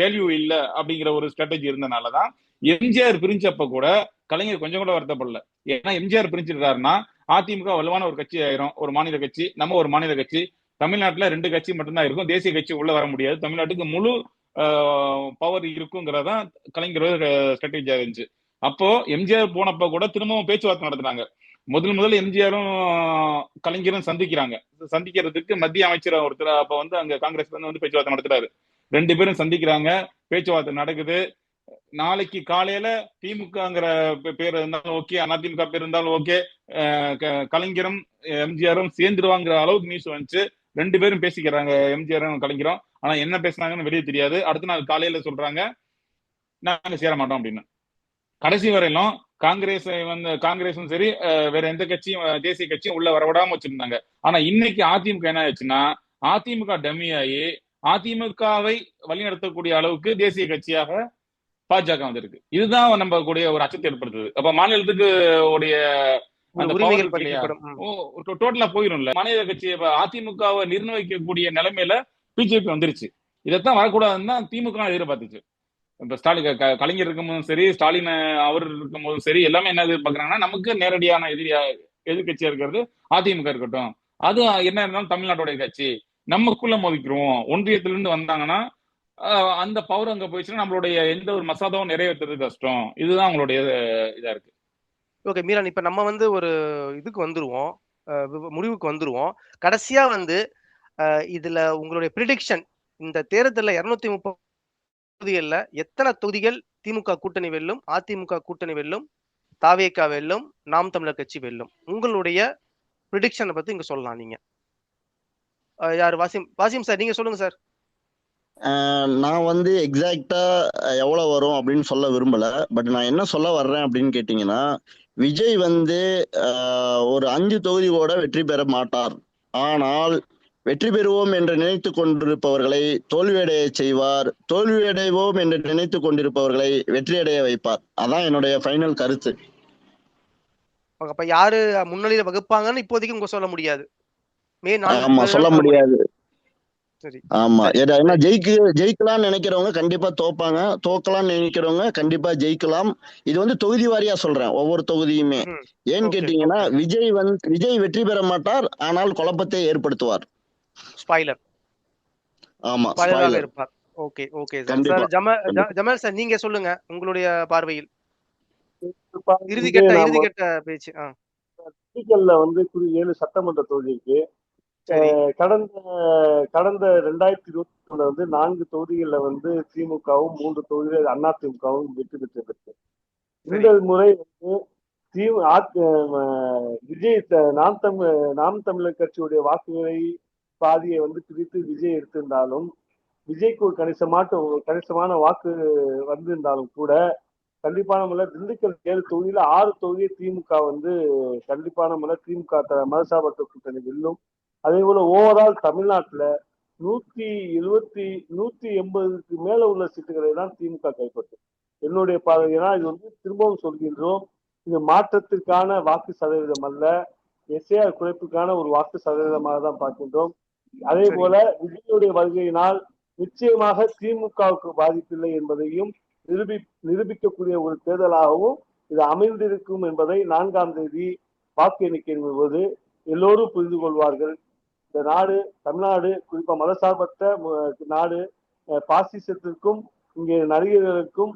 வேல்யூ இல்லை அப்படிங்கிற ஒரு ஸ்ட்ராட்டஜி இருந்தனாலதான் எம்ஜிஆர் பிரிஞ்சப்ப கூட கலைஞர் கொஞ்சம் கூட வருத்தப்படல. ஏன்னா எம்ஜிஆர் பிரிஞ்சிருக்காருன்னா அதிமுக வலுவான ஒரு கட்சி ஆயிரும், ஒரு மாநில கட்சி, நம்ம ஒரு மாநில கட்சி. தமிழ்நாட்டுல 2 கட்சி மட்டும்தான் இருக்கும், தேசிய கட்சி உள்ள வர முடியாது. தமிழ்நாட்டுக்கு முழு பவர் இருக்குங்கிறதான் கலைஞரோட ஸ்ட்ராட்டஜியா இருந்துச்சு. அப்போ எம்ஜிஆர் போனப்ப கூட திரும்பவும் பேச்சுவார்த்தை நடத்துனாங்க. முதல் எம்ஜிஆரும் கலைஞரும் சந்திக்கிறதுக்கு மத்திய அமைச்சர் ஒருத்தர் அப்ப வந்து அங்க காங்கிரஸ் வந்து பேச்சுவார்த்தை நடத்துறாரு. 2 பேரும் சந்திக்கிறாங்க, பேச்சுவார்த்தை நடக்குது. நாளைக்கு காலையில திமுகங்கிற பேர் இருந்தாலும் ஓகே, அதிமுக பேர் இருந்தாலும் ஓகே, கலைஞரும் எம்ஜிஆரும் சேர்ந்துருவாங்கிற அளவுக்கு நியூஸ் வந்துச்சு. 2 பேரும் பேசிக்கிறாங்க, எம்ஜிஆரும் கலைஞரும். ஆனா என்ன பேசுனாங்கன்னு வெளியே தெரியாது. அடுத்த நாள் காலையில சொல்றாங்க நாங்க சேர மாட்டோம் அப்படின்னு. கடைசி வரையிலும் காங்கிரஸும் சரி வேற எந்த கட்சியும் தேசிய கட்சியும் உள்ள வரவிடாம வச்சிருந்தாங்க. ஆனா இன்னைக்கு அதிமுக என்ன ஆச்சுன்னா, அதிமுக டம்மி ஆகி அதிமுகவை வழிநடத்தக்கூடிய அளவுக்கு தேசிய கட்சியாக பாஜக வந்திருக்கு. இதுதான் நம்ம கூடிய ஒரு அச்சத்தை ஏற்படுத்துது. அப்ப மாநிலத்துக்கு உடைய அந்த உரிமைகள் டோட்டலா போயிரும்ல. மாநில கட்சி அதிமுகவை நிர்ணயிக்கக்கூடிய நிலைமையில பிஜேபி வந்துருச்சு. இதைத்தான் வரக்கூடாதுன்னு திமுக எதிர்பார்த்துச்சு. இப்ப ஸ்டாலின் கலைஞர் இருக்கும்போதும் சரி, ஸ்டாலின் அவர் இருக்கும் போதும் சரி, எல்லாமே என்ன எதிர்பார்க்கறாங்கன்னா, நமக்கு நேரடியான எதிர்கட்சியா இருக்கிறது அதிமுக இருக்கட்டும். அது என்ன இருந்தாலும் தமிழ்நாட்டுடைய கட்சி, நமக்குள்ள மோதிக்கிறோம். ஒன்றியத்திலிருந்து வந்தாங்கன்னா அந்த பவர் அங்க போயிடுச்சுன்னா நம்மளுடைய எந்த ஒரு மசோதாவும் நிறைவேற்றுறது கஷ்டம். இதுதான் அவங்களுடைய இதா இருக்கு. ஓகே மீரான், இப்ப நம்ம வந்து ஒரு இதுக்கு வந்துருவோம், முடிவுக்கு வந்துருவோம். கடைசியா வந்து இதுல உங்களுடைய ப்ரிடிக்ஷன், இந்த தேர்தலில் 230 தொகுதிகள்ல எத்தனை தொகுதிகள் திமுக கூட்டணி வெல்லும், அதிமுக கூட்டணி வெல்லும், தாவேகா வெல்லும், நாம் தமிழர் கட்சி வெல்லும்? உங்களுடைய ப்ரிடிக்ஷனை பத்தி இங்க சொல்லலாம். நீங்க யாரு? வாசிம் சார், நீங்க சொல்லுங்க சார். நான் வந்து எக்ஸாக்டா எவ்வளவு வரும் அப்படின்னு சொல்ல விரும்பல. பட் நான் என்ன சொல்ல வர்றேன் அப்படின்னு கேட்டீங்கன்னா, விஜய் வந்து ஒரு 5 தொகுதி கூட வெற்றி பெற மாட்டார். ஆனால் வெற்றி பெறுவோம் என்று நினைத்து கொண்டிருப்பவர்களை தோல்வியடைய செய்வார், தோல்வியடைவோம் என்று நினைத்து கொண்டிருப்பவர்களை வெற்றியடைய வைப்பார். அதான் என்னுடைய ஃபைனல் கருத்து. அப்ப யாரு முன்னிலையில வகுப்பாங்கன்னு இப்போதைக்கு உங்க சொல்ல முடியாது. ஆமா, சொல்ல முடியாது. ஆமா, ஏன்னா ஜெயிக்கலாம்னு நினைக்கிறவங்க கண்டிப்பா தோப்பாங்க, தோக்கலாம்னு நினைக்கிறவங்க கண்டிப்பா ஜெயிக்கலாம். இது வந்து தொகுதி வாரியா சொல்றேன், ஒவ்வொரு தொகுதியுமே. ஏன்னு கேட்டீங்கன்னா, விஜய் வெற்றி பெற மாட்டார், ஆனால் குழப்பத்தை ஏற்படுத்துவார். ஸ்பாயிலர். ஆமா, ஸ்பாயிலர் இருப்பார். Okay okay sir. Jamal sir, நீங்க சொல்லுங்க உங்களுடைய பார்வையில். இறுதிக்கட்ட பேச்சு. வந்து 7 சட்டமன்ற தொகுதிக்கு கடந்த 2021 வந்து 4 தொகுதிகள்ல வந்து திமுகவும் 3 தொகுதிகள் அதிமுகவும் வெற்றி பெற்றிருக்கு. இந்த முறை வந்து விஜய் நாம் தமிழர் கட்சியுடைய வாக்குகளை பாதியை வந்து பிரித்து விஜய் எடுத்திருந்தாலும், விஜய்க்கு ஒரு கணிசமான வாக்கு வந்திருந்தாலும் கூட கண்டிப்பான முறையில் திண்டுக்கல் 7 தொகுதியில 6 தொகுதியை திமுக வந்து கண்டிப்பான முறையில் திமுக மதசார்பற்ற கூட்டணி வெல்லும். அதே போல ஓவரால் தமிழ்நாட்டுல 180க்கு மேல உள்ள சீட்டுகளை தான் திமுக கைப்பற்றும். என்னுடைய பார்வையா இது வந்து திரும்பவும் சொல்கின்றோம், இது மாற்றத்திற்கான வாக்கு சதவீதம் அல்ல, எஸ்ஏஆர் குறைப்புக்கான ஒரு வாக்கு சதவீதமாக தான் பார்க்கின்றோம். அதே போல விஜயுடைய வருகையினால் நிச்சயமாக திமுகவுக்கு பாதிப்பில்லை என்பதையும் நிரூபிக்கக்கூடிய ஒரு தேர்தலாகவும் இது அமைந்திருக்கும் என்பதை 4ஆம் தேதி வாக்கு எண்ணிக்கை போது எல்லோரும் புரிந்து கொள்வார்கள். இந்த நாடு, தமிழ்நாடு, குறிப்பா மதசார்பற்ற நாடு, பாசிசத்திற்கும் இங்கே நடிகர்களுக்கும்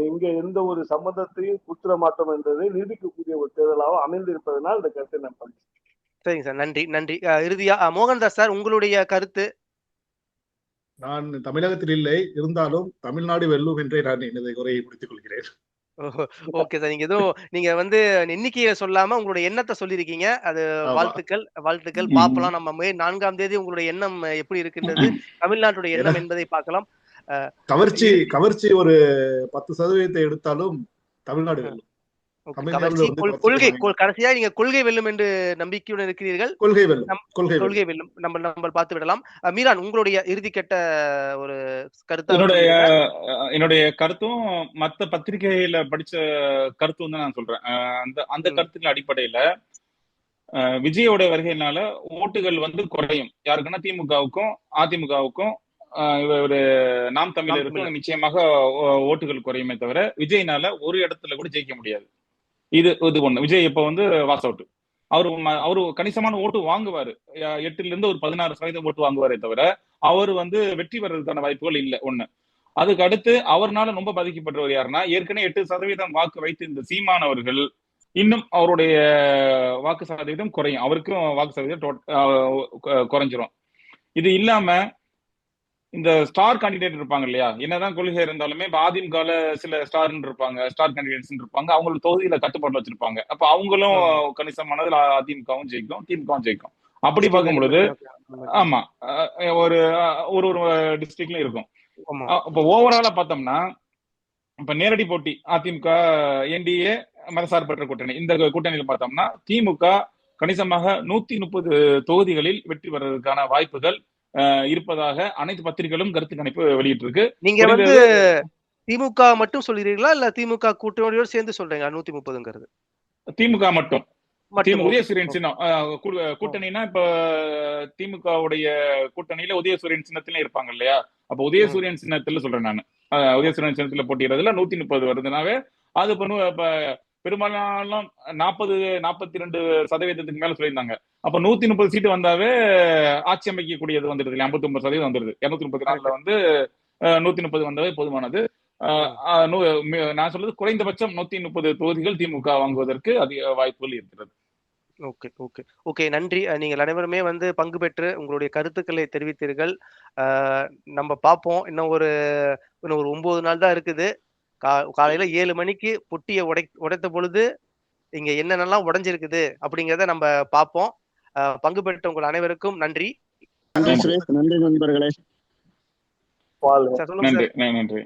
இங்கே எந்த ஒரு சம்பந்தத்தையும் குத்துற மாட்டோம் என்பதை நிரூபிக்கக்கூடிய ஒரு தேர்தலாக அமைந்திருப்பதனால் இந்த கருத்தை நான் படிச்சேன். சரிங்க சார், நன்றி. இறுதியா மோகன்தாஸ் சார், உங்களுடைய கருத்து. நான் தமிழகத்தில் இல்லை, இருந்தாலும் தமிழ்நாடு வெல்லும் என்றே நான் எனது உரையை முடித்துக் கொள்கிறேன். ஓகே சார், நீங்க வந்து எண்ணிக்கையை சொல்லாம உங்களுடைய எண்ணத்தை சொல்லிருக்கீங்க. அது வாழ்த்துக்கள். பாப்பலாம். நம்ம 4ஆம் தேதி உங்களுடைய எண்ணம் எப்படி இருக்கின்றது, தமிழ்நாட்டுடைய எண்ணம் என்பதை பார்க்கலாம். கவர்ச்சி ஒரு 10% எடுத்தாலும் தமிழ்நாடு வெல்லும். கடைசியா நீங்க கொள்கை வெல்லும் என்று நம்பிக்கையுடன் இருக்கிறீர்கள். கொள்கை வெல்லும். நம்ம பார்த்து விடலாம். மீரான், உங்களுடைய இறுதிக்கட்ட ஒரு கருத்து. என்னுடைய கருத்தும் மத்த பத்திரிகையில படிச்ச கருத்தும் தான் நான் சொல்றேன். அந்த கருத்துக்கள் அடிப்படையில விஜயோட வருகையினால ஓட்டுகள் வந்து குறையும். யாருக்குன்னா திமுகவுக்கும் அதிமுகவுக்கும் ஒரு நாம் தமிழருக்கும் நிச்சயமாக ஓட்டுகள் குறையுமே தவிர விஜய்னால ஒரு இடத்துல கூட ஜெயிக்க முடியாது. இது ஒண்ணு. விஜய் இப்ப வந்து வாஸ் அவுட். அவரு கணிசமான ஓட்டு வாங்குவாரு. 8ல இருந்து ஒரு 16% ஓட்டு வாங்குவாரே தவிர அவர் வந்து வெற்றி பெறதுக்கான வாய்ப்புகள் இல்லை. ஒண்ணு. அதுக்கு அடுத்து அவர்னால ரொம்ப பாதிக்கப்பட்டவர் யாருன்னா, ஏற்கனவே 8% வாக்கு வைத்து இந்த சீமான் அவர்கள் இன்னும் அவருடைய வாக்கு சதவீதம் குறையும். அவருக்கும் வாக்கு சதவீதம் குறைஞ்சிரும். இது இல்லாம இந்த ஸ்டார் கேண்டிடேட் இருப்பாங்க இல்லையா, என்னதான் கொள்கை இருந்தாலுமே இப்ப அதிமுகல சில ஸ்டார் கேண்டிடேட்ஸ் இருப்பாங்க. அவங்களுக்கு தொகுதியில கட்டுப்பாடு வச்சிருப்பாங்க. அப்ப அவங்களும் கணிசமானதுல அதிமுகவும் ஜெயிக்கும், திமுகவும் ஜெயிக்கும். அப்படி பார்க்கும் பொழுது ஆமா, ஒரு ஒரு டிஸ்ட்ரிக்ட்ல இருக்கும். இப்ப ஓவராலா பார்த்தோம்னா, இப்ப நேரடி போட்டி அதிமுக, என்டிஏ, மதசார்பற்ற கூட்டணி, இந்த கூட்டணியில பார்த்தோம்னா திமுக கணிசமாக 130 தொகுதிகளில் வெற்றி பெறதுக்கான வாய்ப்புகள் இருப்பதாக அனைத்து பத்திரிகைகளும் கருத்து கணிப்பு வெளியிட்டு இருக்கு. நீங்க வந்து திமுக மட்டும் சொல்றீங்களா இல்ல திமுக கூட்டணியோடு சேர்ந்து சொல்றீங்க 130ங்கிறது? திமுக மட்டும். உதயசூரியன் சின்னம் கூட்டணினா இப்ப திமுகவுடைய கூட்டணியில உதயசூரியன் சின்னத்துல இருப்பாங்க இல்லையா, அப்ப உதயசூரியன் சின்னத்துல சொல்றேன் நான். உதயசூரியன் சின்னத்துல போட்டியிறதுல 130 வருதுனாவே அது இப்ப பெரும்பாலும் 42% மேல சொல்லியிருந்தாங்க. அப்ப 130 சீட்டு வந்தாவே ஆட்சி அமைக்கக்கூடியது வந்துடுது. 59% வந்துருது. 234ல வந்து 130 வந்தாவே போதுமானது. நான் சொல்றது குறைந்தபட்சம் 130 தொகுதிகள் திமுக வாங்குவதற்கு அதிக வாய்ப்புகள் இருக்கிறது. ஓகே ஓகே ஓகே, நன்றி. நீங்கள் அனைவருமே வந்து பங்கு பெற்று உங்களுடைய கருத்துக்களை தெரிவித்தீர்கள். நம்ம பார்ப்போம். இன்னும் ஒரு 9 நாள் தான் இருக்குது. காலையில 7 மணிக்கு பொட்டியை உடைத்த பொழுது இங்க என்னென்னலாம் உடைஞ்சிருக்குது அப்படிங்கிறத நம்ம பார்ப்போம். பங்கு பெற்ற உங்கள் அனைவருக்கும் நன்றி. நன்றி நண்பர்களே. வாழ்க. நன்றி.